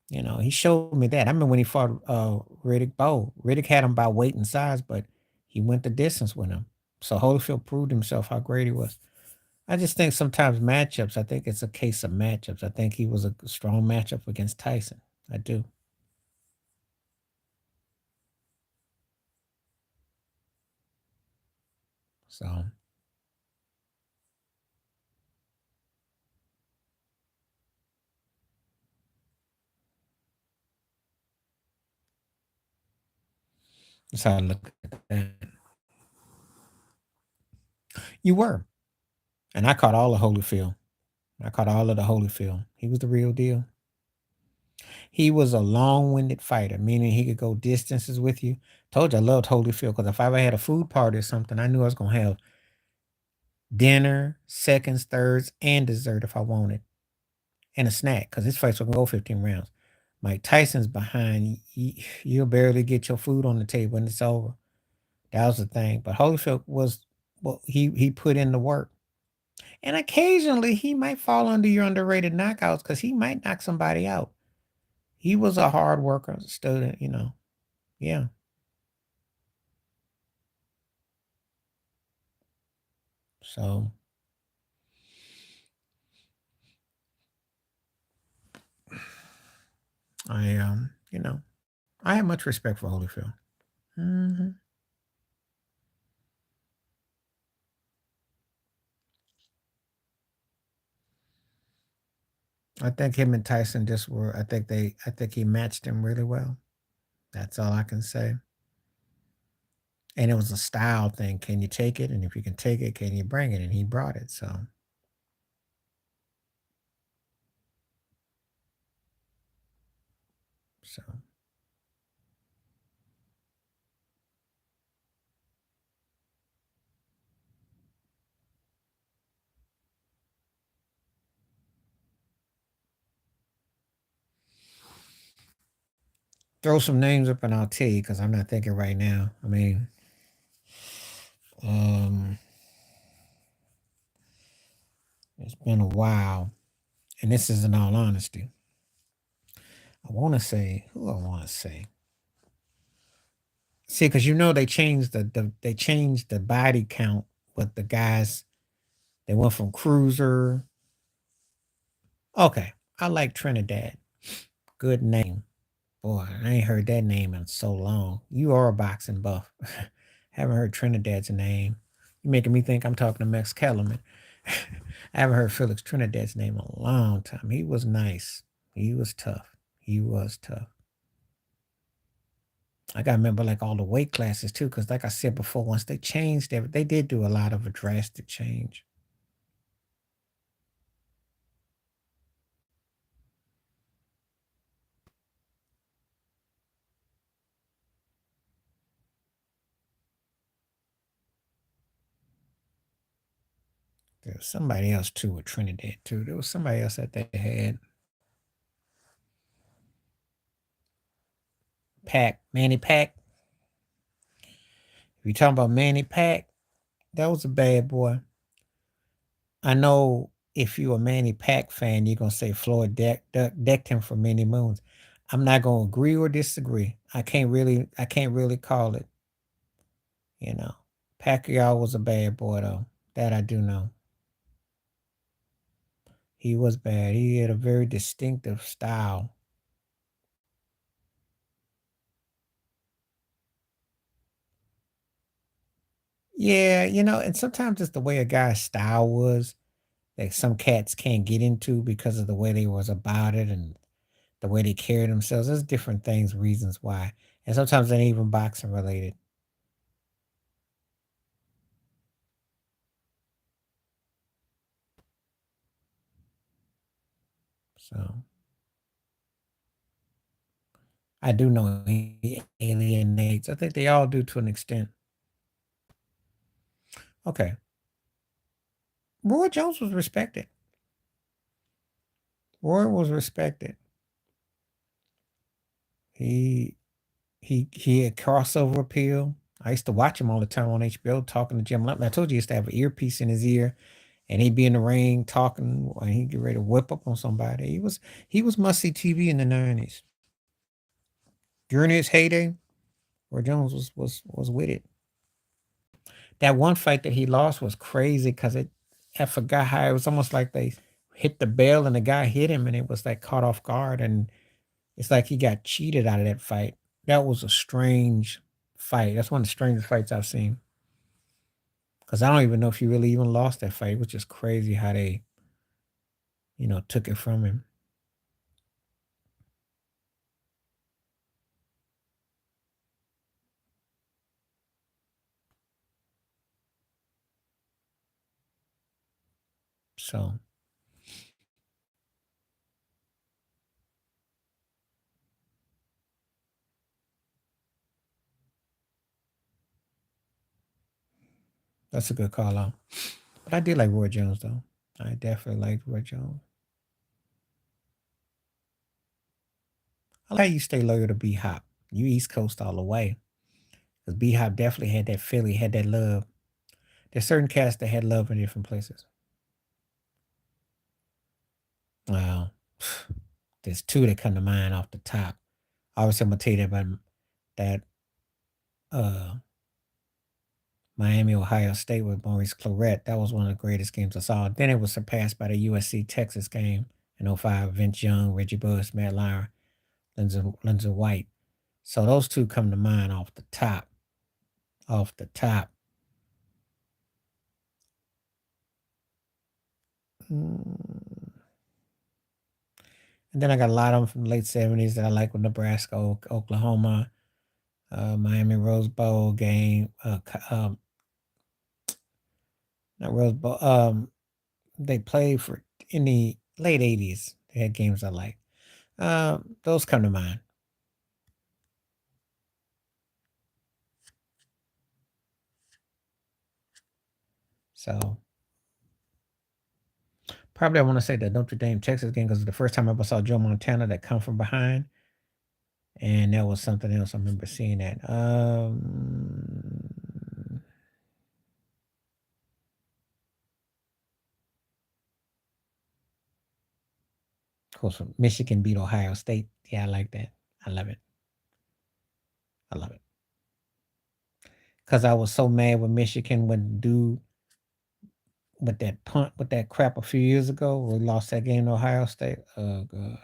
He showed me that. I remember when he fought Riddick Bowe. Riddick had him by weight and size, but he went the distance with him. So Holyfield proved himself how great he was. I just think sometimes matchups, I think it's a case of matchups. I think he was a strong matchup against Tyson. I do. So that's how I look at that. You were. And I caught all of Holyfield. I caught all of the Holyfield. He was the real deal. He was a long-winded fighter, meaning he could go distances with you. Told you I loved Holyfield because if I ever had a food party or something, I knew I was gonna have dinner, seconds, thirds, and dessert if I wanted, and a snack because his fights will go 15 rounds. Mike Tyson's behind. You'll barely get your food on the table and it's over. That was the thing. But Holyfield was well, he put in the work. And occasionally he might fall under your underrated knockouts because he might knock somebody out. He was a hard worker, student. Yeah. So I have much respect for Holyfield. Mhm. I think him and Tyson just were. I think he matched him really well. That's all I can say. And it was a style thing. Can you take it? And if you can take it, can you bring it? And he brought it. So throw some names up and I'll tell you because I'm not thinking right now. I mean, Um, it's been a while, and this is in all honesty. I want to say who I want to say. See, because they changed they changed the body count with the guys. They went from cruiser. Okay, I like Trinidad. Good name. Boy, I ain't heard that name in so long. You are a boxing buff. Haven't heard Trinidad's name. You making me think I'm talking to Max Kellerman. I haven't heard Felix Trinidad's name in a long time. He was nice. He was tough. He was tough. I gotta remember like all the weight classes too, because like I said before, once they changed they did do a lot of a drastic change. There was somebody else too with Trinidad too. There was somebody else that they had. Manny Pack. If you're talking about Manny Pack, that was a bad boy. I know if you're a Manny Pack fan, you're gonna say Floyd decked him for many moons. I'm not gonna agree or disagree. I can't really call it, you know. Pacquiao was a bad boy though. That I do know. He was bad. He had a very distinctive style. Yeah, and sometimes it's the way a guy's style was that some cats can't get into because of the way they was about it and the way they carry themselves. There's different things, reasons why. And sometimes they ain't even boxing related. So I do know he alienates. I think they all do to an extent. Okay. Roy Jones was respected. Roy was respected. He he had crossover appeal. I used to watch him all the time on HBO talking to Jim Lumpkin. I told you he used to have an earpiece in his ear and he'd be in the ring talking and he'd get ready to whip up on somebody. He was must see TV in the 90s. During his heyday, Roy Jones was with it. That one fight that he lost was crazy because I forgot how it was almost like they hit the bell and the guy hit him and it was like caught off guard and it's like he got cheated out of that fight. That was a strange fight. That's one of the strangest fights I've seen. Because I don't even know if he really even lost that fight, which is crazy how they, took it from him. So that's a good call out. But I did like Roy Jones though. I definitely liked Roy Jones. I like how you stay loyal to B Hop. You East Coast all the way. Because B Hop definitely had that Philly, had that love. There's certain cats that had love in different places. Wow. There's two that come to mind off the top. Obviously, I'm gonna tell you about that uh Miami, Ohio State with Maurice Claret. That was one of the greatest games I saw. Then it was surpassed by the USC Texas game in '05. Vince Young, Reggie Bush, Matt Lauer, Lindsey White. So those two come to mind off the top. Off the top. Mm. And then I got a lot of them from the late '70s that I like with Nebraska, Oklahoma, Miami Rose Bowl game. Not Rose Bowl. They played for in the late '80s. They had games I like. Those come to mind. So probably I want to say the Notre Dame Texas game because the first time I ever saw Joe Montana that come from behind, and that was something else. I remember seeing that. course, Michigan beat Ohio State. Yeah, I like that. I love it. I love it. Because I was so mad when Michigan wouldn't do with that punt with that crap a few years ago. We lost that game to Ohio State. Oh god.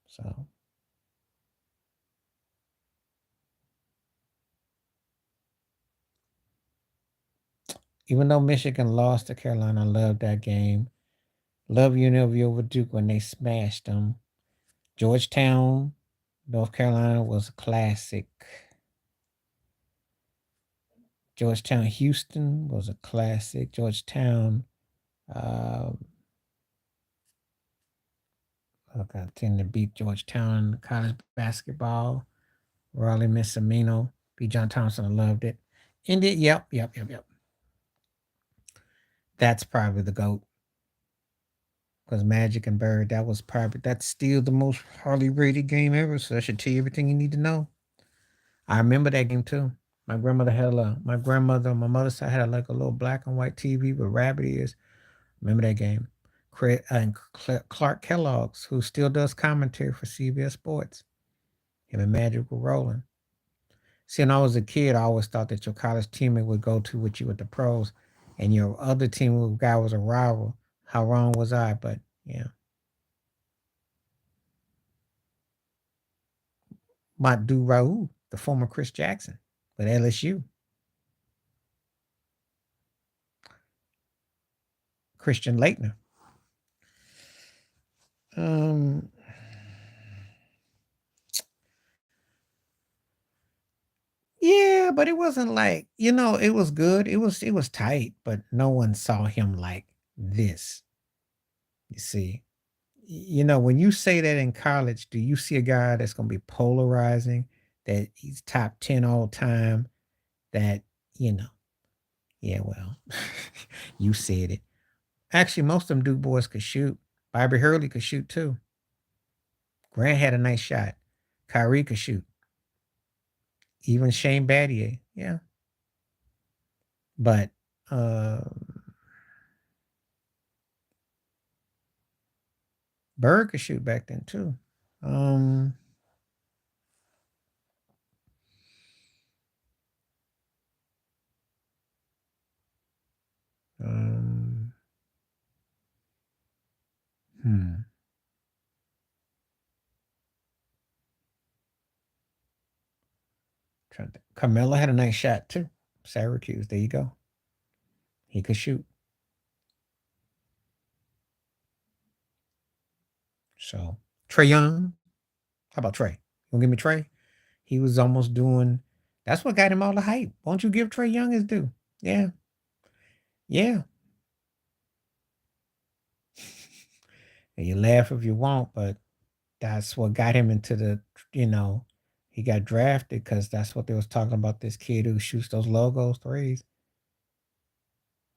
So even though Michigan lost to Carolina, I love that game. Love UNLV over Duke when they smashed them. Georgetown, North Carolina was a classic. Georgetown, Houston was a classic. Georgetown, um, okay, I tend to beat Georgetown in college basketball. Raleigh, Missamino, beat John Thompson. I loved it. India, yep. That's probably the GOAT. Because Magic and Bird, that's still the most highly rated game ever. So that should tell you everything you need to know. I remember that game too. My grandmother on my mother's side had like a little black and white TV with rabbit ears. Remember that game. Clark Kellogg's, who still does commentary for CBS Sports. Him and Magic were rolling. See, when I was a kid, I always thought that your college teammate would go to with you at the pros, and your other team guy was a rival. How wrong was I? But yeah, my dude Raul, the former Chris Jackson, with LSU, Christian Laettner. Um, yeah, but it wasn't like it was good. It was tight, but no one saw him like this. You see, when you say that in college, do you see a guy that's going to be polarizing? That he's top 10 all time? That you know, yeah. Well, you said it. Actually, most of them Duke boys could shoot. Bobby Hurley could shoot too. Grant had a nice shot. Kyrie could shoot. Even Shane Battier. Yeah. But uh Bird could shoot back then too. Um um hmm. Carmelo had a nice shot too. Syracuse. There you go. He could shoot. So Trey Young. How about Trey? You gonna give me Trey? He was almost doing that's what got him all the hype. Won't you give Trey Young his due? Yeah. Yeah. And you laugh if you want, but that's what got him into you know, he got drafted because that's what they was talking about. This kid who shoots those logos threes.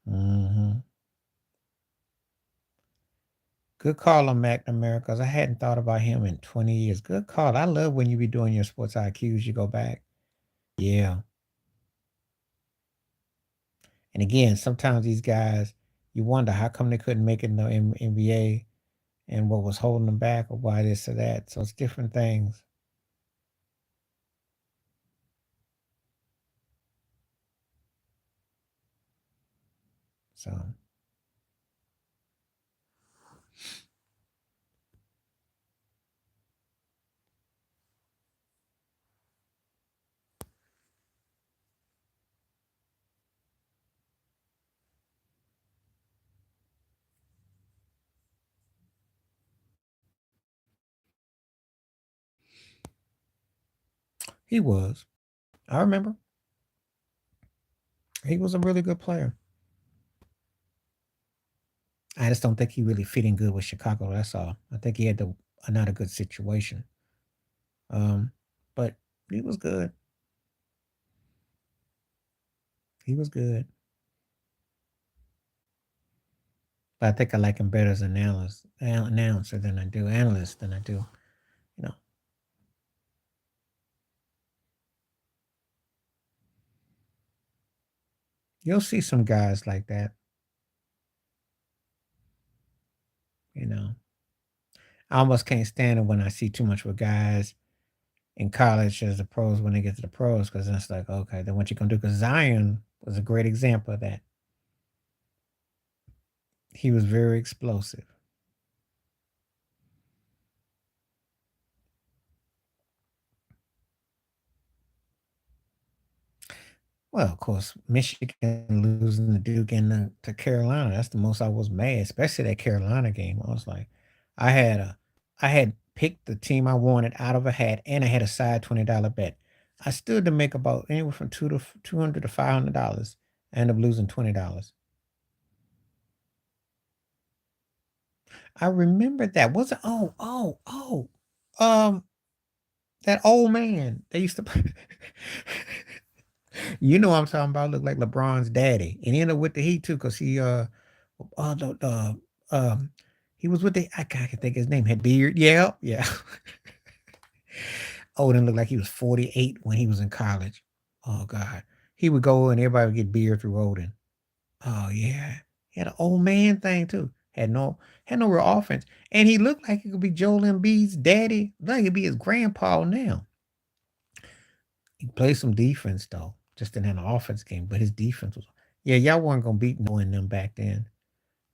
Hmm. Good call on McNamara because I hadn't thought about him in 20 years. Good call. I love when you be doing your sports IQs. You go back. Yeah. And again, sometimes these guys, you wonder how come they couldn't make it in the NBA and what was holding them back or why this or that. So it's different things. So he was. I remember. He was a really good player. I just don't think he really fit in good with Chicago. That's all. I think he had not a good situation. Um, but he was good. He was good. But I think I like him better as an announcer than I do analyst than I do. You know, you'll see some guys like that. you know. I almost can't stand it when I see too much with guys in college as the pros when they get to the pros because it's like, okay, then what you gonna do? Because Zion was a great example of that. He was very explosive. Well, of course, Michigan losing to Duke and to Carolina. That's the most I was mad, especially that Carolina game. I was like, I had a, I had picked the team I wanted out of a hat, and I had a side $20 bet. I stood to make about anywhere from 200 to $500. I ended up losing $20. I remember that. Was it? Um, that old man. They used to. You know what I'm talking about? Look like LeBron's daddy, and he ended up with the Heat too, cause the he was with the I can't think his name had beard. Yeah, yeah. Odin looked like he was 48 when he was in college. Oh God, he would go and everybody would get beard through Odin. Oh yeah, he had an old man thing too. Had no real offense, and he looked like he could be Joel Embiid's daddy. Like he could be his grandpa now. He played some defense though, just didn't have an offense game, but his defense was. Yeah, y'all weren't gonna beat Noah and them back then.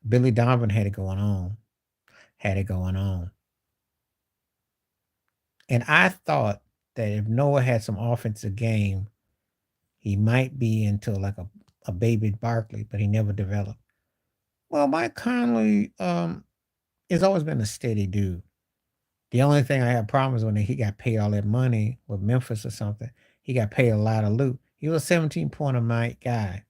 Billy Donovan had it going on. Had it going on. And I thought that if Noah had some offensive game, he might be into like a baby Barkley, but he never developed. Well, Mike Conley has always been a steady dude. The only thing I had problems when he got paid all that money with Memphis or something. He got paid a lot of loot. He was a 17 point a night guy.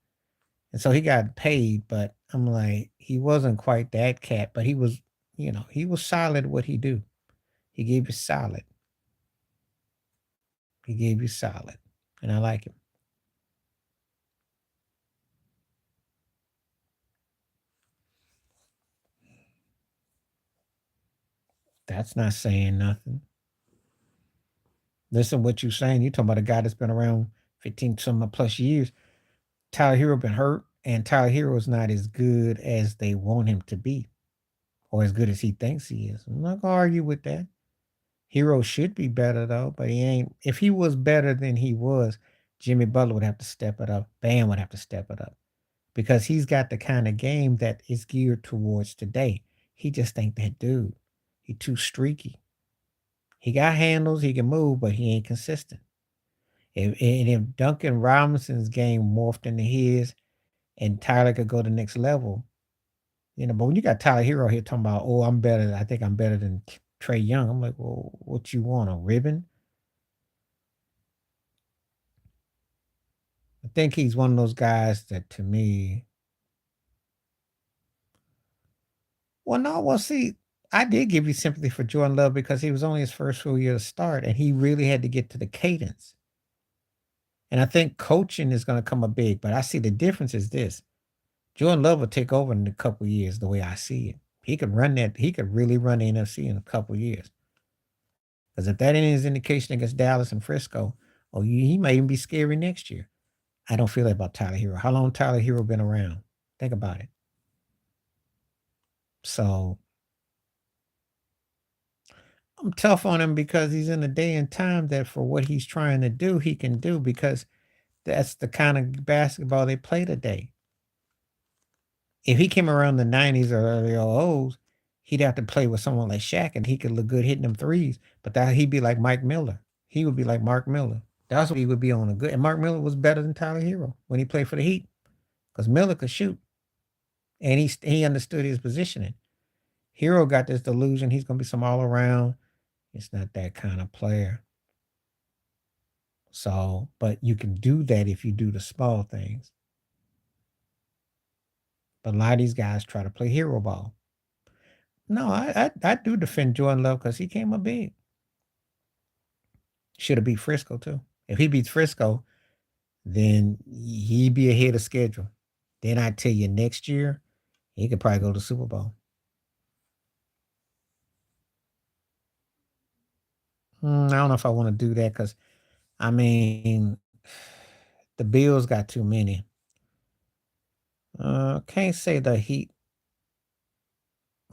And so he got paid, but I'm like, he wasn't quite that cat, but he was, he was solid what he do. He gave you solid. He gave you solid. And I like him. That's not saying nothing. Listen what you saying. You talking about a guy that's been around 15 some plus years. Tyler Hero been hurt, and Tyler Hero is not as good as they want him to be, or as good as he thinks he is. I'm not gonna argue with that. Hero should be better though, but he ain't. If he was better than he was, Jimmy Butler would have to step it up. Bam would have to step it up because he's got the kind of game that is geared towards today. He just ain't that dude. He too streaky. He got handles, he can move, but he ain't consistent. If Duncan Robinson's game morphed into his, and Tyler could go to the next level, but when you got Tyler Hero here talking about, oh, I'm better. I think I'm better than Trey Young. I'm like, well, what you want, a ribbon? I think he's one of those guys that to me, well, no, well, see, I did give you sympathy for Jordan Love because he was only his first full year to start, and he really had to get to the cadence. And I think coaching is going to come a big, but I see the difference is this: Jordan Love will take over in a couple of years, the way I see it. He could run that. He could really run the NFC in a couple of years. Because if that ain't his indication against Dallas and Frisco, he may even be scary next year. I don't feel that about Tyler Hero. How long Tyler Hero been around? Think about it. So I'm tough on him because he's in a day and time that for what he's trying to do, he can do because that's the kind of basketball they play today. If he came around the 90s or early '00s, he'd have to play with someone like Shaq and he could look good hitting them threes. But that he'd be like Mike Miller. He would be like Mark Miller. That's what he would be on a good. And Mark Miller was better than Tyler Hero when he played for the Heat because Miller could shoot and he understood his positioning. Hero got this delusion he's gonna be some all around. It's not that kind of player. So, but you can do that if you do the small things. But a lot of these guys try to play hero ball. No, I do defend Jordan Love because he came up big. Should have beat Frisco too. If he beats Frisco, then he'd be ahead of schedule. Then I tell you next year, he could probably go to Super Bowl. I don't know if I want to do that because I mean the Bills got too many. Can't say the Heat.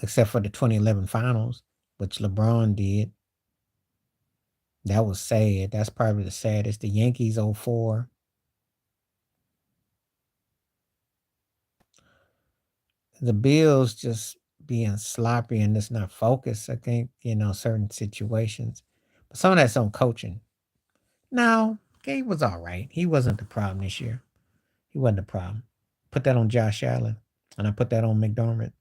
except for the 2011 finals, which LeBron did. That was sad. That's probably the saddest. The Yankees '04. The Bills just being sloppy and just not focused. I think, certain situations. But some of that's on coaching. No, Gabe was all right. He wasn't the problem this year. He wasn't the problem. Put that on Josh Allen, and I put that on McDermott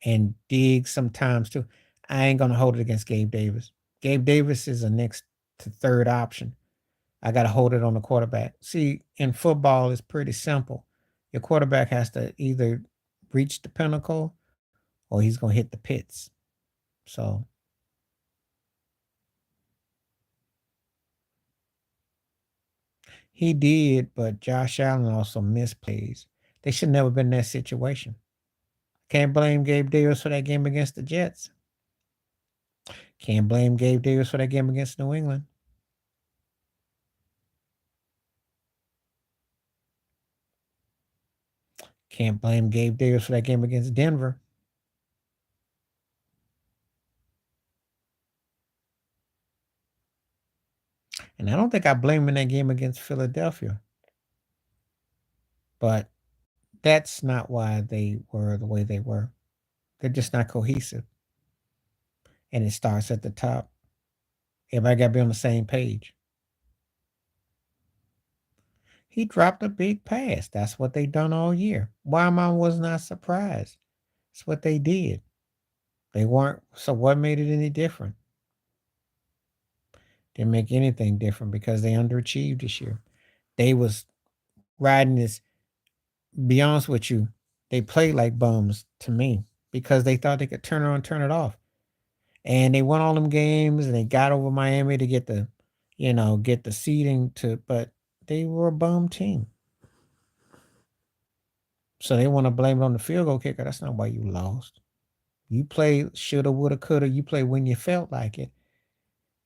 and Diggs sometimes too. I ain't gonna hold it against Gabe Davis. Gabe Davis is a next to third option. I gotta hold it on the quarterback. See, in football, it's pretty simple. Your quarterback has to either reach the pinnacle or he's gonna hit the pits. So he did, but Josh Allen also missed plays. They should never been in that situation. Can't blame Gabe Davis for that game against the Jets. Can't blame Gabe Davis for that game against New England. Can't blame Gabe Davis for that game against Denver. And I don't think I blame him in that game against Philadelphia. But that's not why they were the way they were. They're just not cohesive. And it starts at the top. Everybody got to be on the same page. He dropped a big pass. That's what they done all year. Why am I was not surprised? It's what they did. They weren't. So what made it any different? Didn't make anything different because they underachieved this year. They was riding this. Be honest with you, they played like bums to me because they thought they could turn it on, turn it off, and they won all them games and they got over Miami to get the seeding to, but they were a bum team. So they want to blame it on the field goal kicker. That's not why you lost. You played shoulda, woulda, coulda. You play when you felt like it.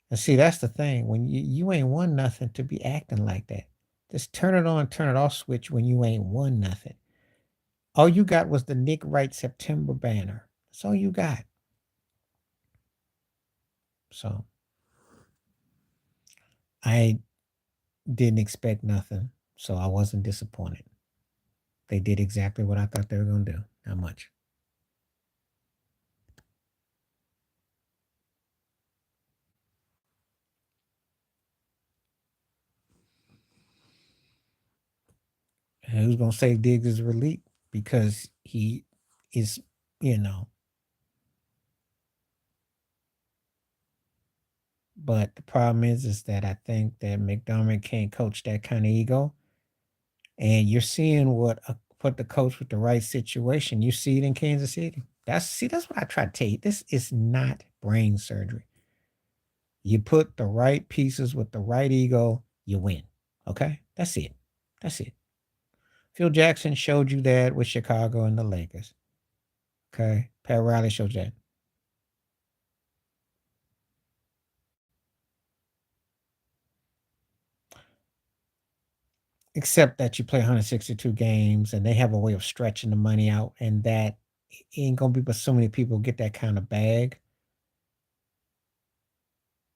And see, that's the thing. When you ain't won nothing to be acting like that. Just turn it on, turn it off switch when you ain't won nothing. All you got was the Nick Wright September banner. That's all you got. So I didn't expect nothing. So I wasn't disappointed. They did exactly what I thought they were going to do. Not much. And who's going to say Diggs is elite? Because he is, you know. But the problem is that I think that McDermott can't coach that kind of ego. And you're seeing what put the coach with the right situation. You see it in Kansas City. That's what I try to tell you. This is not brain surgery. You put the right pieces with the right ego, you win. Okay? That's it. That's it. Phil Jackson showed you that with Chicago and the Lakers. Okay? Pat Riley showed you that. Except that you play 162 games and they have a way of stretching the money out, and that ain't gonna be but so many people get that kind of bag.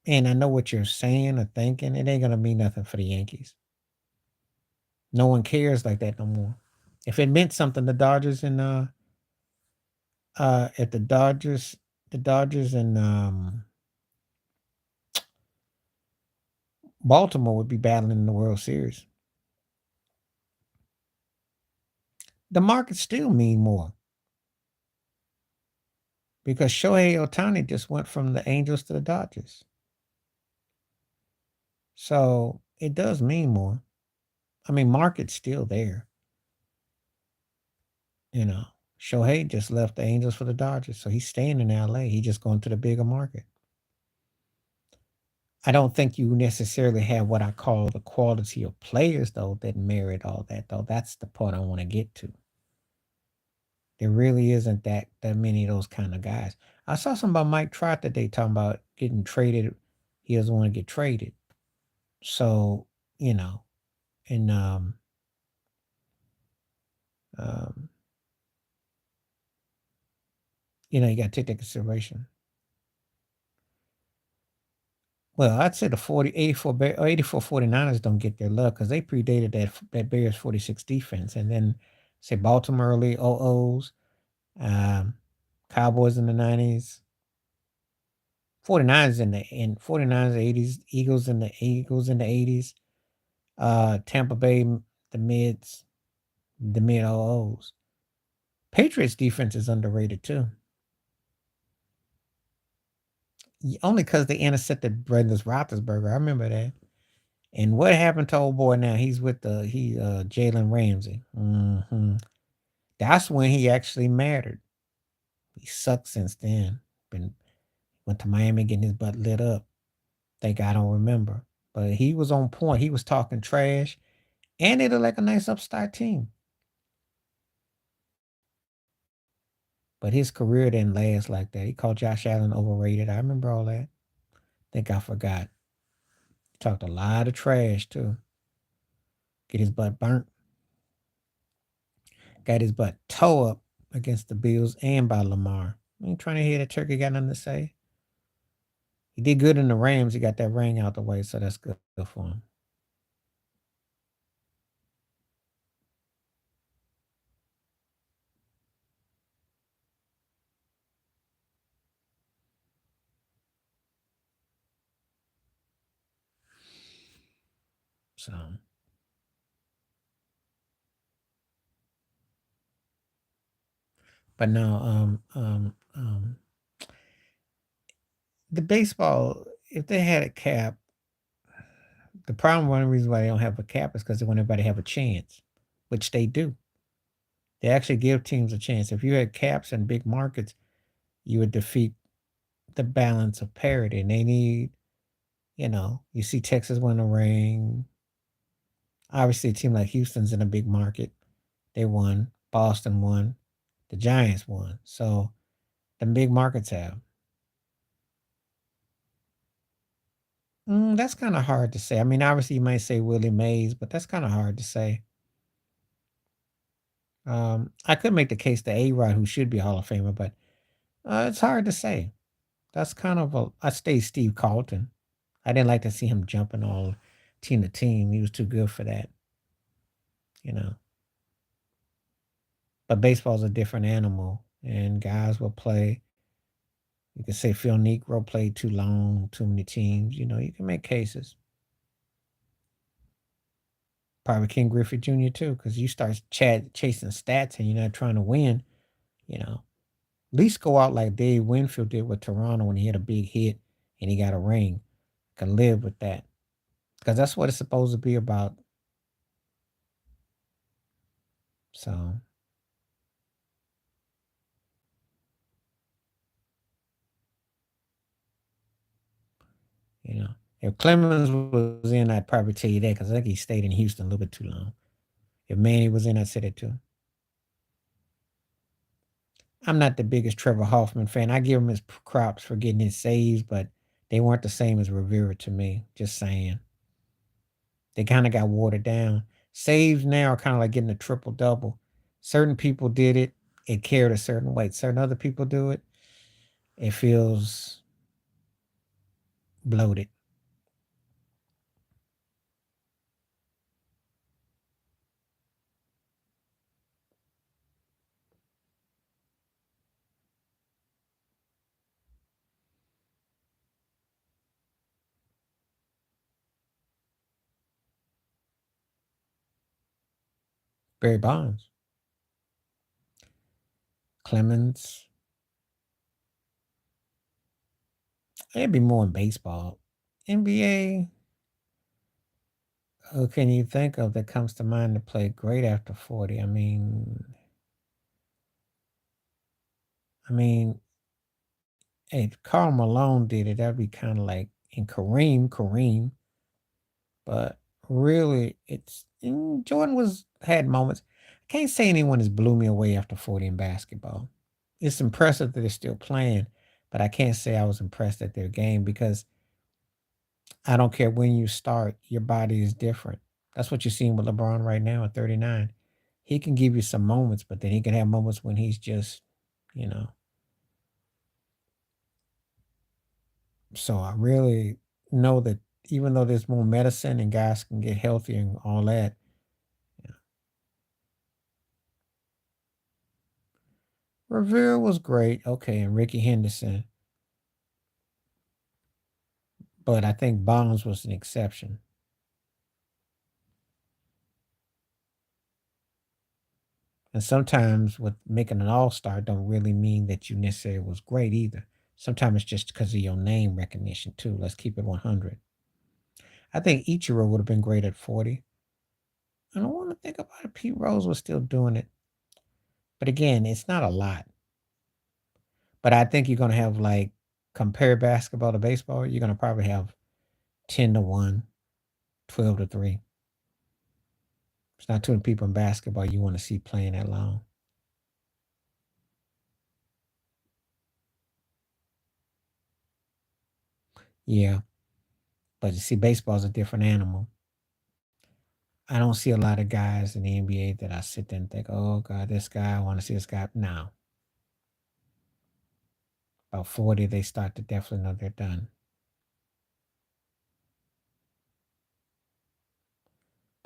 And I know what you're saying or thinking. It ain't gonna mean nothing for the Yankees. No one cares like that no more. If it meant something, the Dodgers and if the Dodgers and Baltimore would be battling in the World Series. The markets still mean more because Shohei Ohtani just went from the Angels to the Dodgers. So it does mean more. I mean, market's still there. You know, Shohei just left the Angels for the Dodgers, so he's staying in LA. He's just going to the bigger market. I don't think you necessarily have what I call the quality of players, though, that merit all that, though. That's the part I want to get to. There really isn't that many of those kind of guys. I saw something about Mike Trout today talking about getting traded. He doesn't want to get traded. So, you know, and um You got to take that consideration. Well, I'd say the 84 49ers don't get their love because they predated that Bears 46 defense. And then, say, Baltimore early 00s, um, Cowboys in the 90s, 49ers in 49ers 80s, Eagles in the 80s, Tampa Bay the mid 00s. Patriots defense is underrated too. Only because they intercepted Brendan Roethlisberger. I remember that. And what happened to old boy now? He's with Jalen Ramsey. That's when he actually mattered. He sucked since then. Went to Miami getting his butt lit up. Think I don't remember. But he was on point. He was talking trash. And they looked like a nice upstart team. But his career didn't last like that. He called Josh Allen overrated. I remember all that. Think I forgot. He talked a lot of trash too. Get his butt burnt. Got his butt toe up against the Bills and by Lamar. I ain't trying to hear that turkey got nothing to say. He did good in the Rams. He got that ring out the way, so that's good for him. So, but no, the baseball, if they had a cap, the problem, one of the reasons why they don't have a cap is because they want everybody to have a chance, which they do. They actually give teams a chance. If you had caps in big markets, you would defeat the balance of parity. And they need, you see Texas win a ring. Obviously, a team like Houston's in a big market. They won. Boston won. The Giants won. So the big markets have. That's kind of hard to say. I mean, obviously, you might say Willie Mays, but that's kind of hard to say. I could make the case to A-Rod, who should be a Hall of Famer, but it's hard to say. That's kind of I stay Steve Carlton. I didn't like to see him jumping all team to team. He was too good for that, you know. But baseball's a different animal, and guys will play. You can say Phil Negro played too long, too many teams. You can make cases. Probably Ken Griffey Jr. too, because you start chasing stats and you're not trying to win. You know, at least go out like Dave Winfield did with Toronto when he had a big hit and he got a ring. Can live with that because that's what it's supposed to be about. So, if Clemens was in, I'd probably tell you that because I think he stayed in Houston a little bit too long. If Manny was in, I'd say that too. I'm not the biggest Trevor Hoffman fan. I give him his props for getting his saves, but they weren't the same as Rivera to me. Just saying. They kind of got watered down. Saves now are kind of like getting a triple double. Certain people did it, it carried a certain weight. Certain other people do it, it feels bloated. Barry Bonds, Clemens, it'd be more in baseball. NBA, who can you think of that comes to mind to play great after 40? I mean, hey, if Karl Malone did it, that'd be kind of like in Kareem. But really, Jordan had moments. I can't say anyone has blew me away after 40 in basketball. It's impressive that they're still playing, but I can't say I was impressed at their game because I don't care when you start, your body is different. That's what you're seeing with LeBron right now at 39. He can give you some moments, but then he can have moments when he's just, you know, So I really know that even though there's more medicine and guys can get healthy and all that, yeah. Rivera was great. Okay, and Ricky Henderson, but I think Bonds was an exception. And sometimes with making an all-star don't really mean that you necessarily was great either. Sometimes it's just because of your name recognition too. Let's keep it 100. I think Ichiro would have been great at 40. I don't want to think about it. Pete Rose was still doing it. But again, it's not a lot. But I think you're going to have like compare basketball to baseball. You're going to probably have 10 to 1, 12 to 3. It's not too many people in basketball you want to see playing that long. Yeah. But you see, baseball's a different animal. I don't see a lot of guys in the NBA that I sit there and think, oh God, this guy, I want to see this guy. No. About 40, they start to definitely know they're done.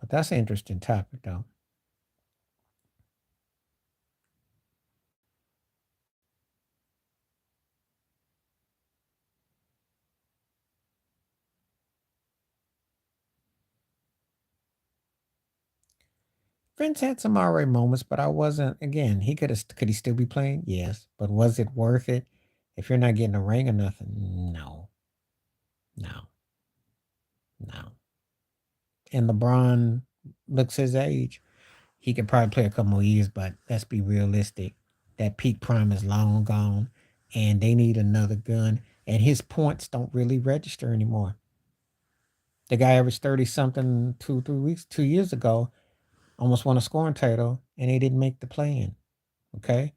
But that's an interesting topic, though. Vince had some alright moments, but I wasn't. Again, he could he still be playing? Yes, but was it worth it? If you're not getting a ring or nothing, no, no, no. And LeBron looks his age. He could probably play a couple more years, but let's be realistic. That peak prime is long gone, and they need another gun. And his points don't really register anymore. The guy averaged 30 something 2 3 weeks 2 years ago, almost won a scoring title, and they didn't make the play in. Okay,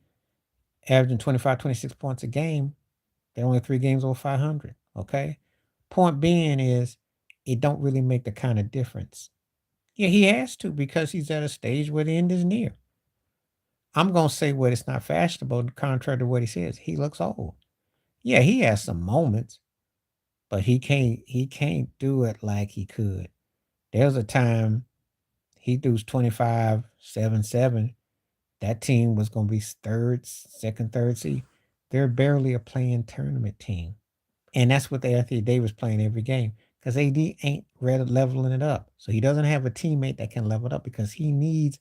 averaging 25, 26 points a game. They're only 3 games over 500. Okay, point being is it don't really make the kind of difference. Yeah, he has to because he's at a stage where the end is near. I'm gonna say what it's not fashionable, contrary to what he says. He looks old. Yeah, he has some moments, but he can't do it like he could. There was a time he threw 25, 7, 7. That team was gonna be third, second, third seed. They're barely a playing tournament team. And that's what Anthony Davis playing every game. Because AD ain't ready leveling it up. So he doesn't have a teammate that can level it up because he needs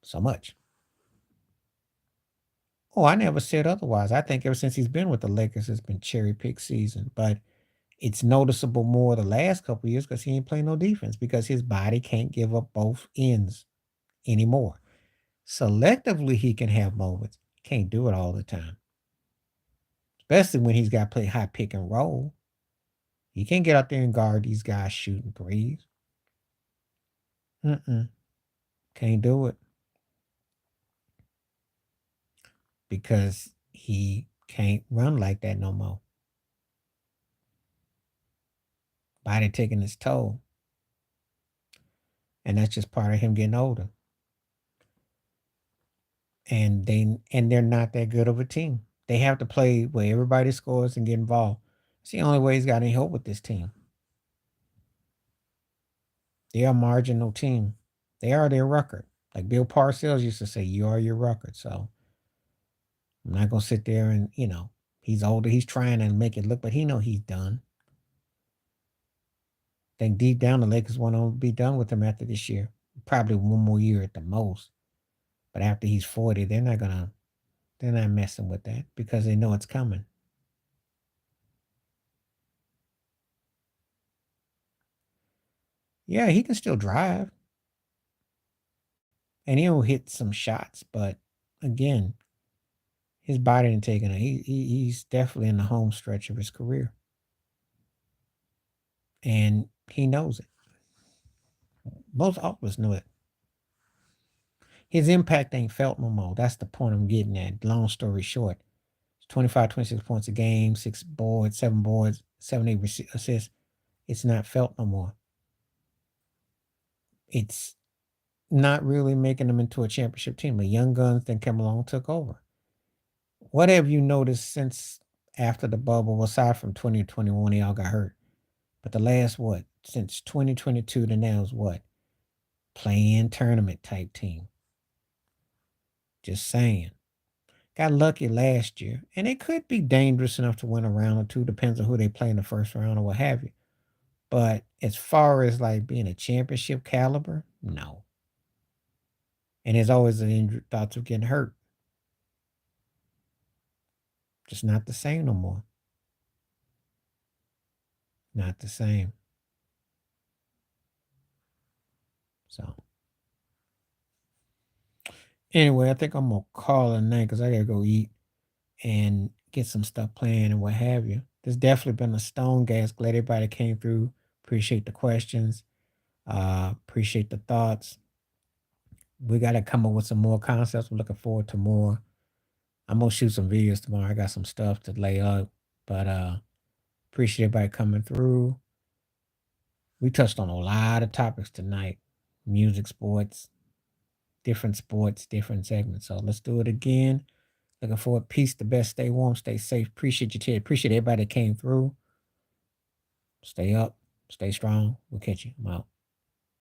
so much. Oh, I never said otherwise. I think ever since he's been with the Lakers, it's been cherry pick season. But it's noticeable more the last couple of years because he ain't playing no defense because his body can't give up both ends anymore. Selectively, he can have moments. Can't do it all the time, especially when he's got to play high pick and roll. He can't get out there and guard these guys shooting threes. Mm-mm, can't do it because he can't run like that no more. Body taking its toll, and that's just part of him getting older. And they're not that good of a team. They have to play where everybody scores and get involved. It's the only way he's got any hope with this team. They are a marginal team. They are their record. Like Bill Parcells used to say, you are your record. So I'm not gonna sit there and, he's older. He's trying to make it look, but he know he's done. I think deep down the Lakers want to be done with him after this year. Probably one more year at the most. But after he's 40, they're not messing with that because they know it's coming. Yeah, he can still drive and he'll hit some shots, but again, his body ain't taking it. He's definitely in the home stretch of his career, and he knows it. Most of us know it. His impact ain't felt no more. That's the point I'm getting at. Long story short, 25, 26 points a game, 7 boards, 7, 8 assists. It's not felt no more. It's not really making them into a championship team. The young guns that came along took over. What have you noticed since after the bubble, aside from 2021, they all got hurt. But the last what? Since 2022 to now is what? Playing tournament type team. Just saying. Got lucky last year. And they could be dangerous enough to win a round or two, depends on who they play in the first round or what have you. But as far as like being a championship caliber, no. And there's always an thoughts of getting hurt. Just not the same no more. Not the same. So anyway, I think I'm gonna call it a night because I gotta go eat and get some stuff planned and what have you. There's definitely been a stone gas. Glad everybody came through. Appreciate the questions. Appreciate the thoughts. We gotta come up with some more concepts. We're looking forward to more. I'm gonna shoot some videos tomorrow. I got some stuff to lay up, but appreciate everybody coming through. We touched on a lot of topics tonight: music, sports, different segments. So let's do it again. Looking forward. Peace. The best. Stay warm. Stay safe. Appreciate you, Ted. Appreciate everybody that came through. Stay up. Stay strong. We'll catch you. I'm out.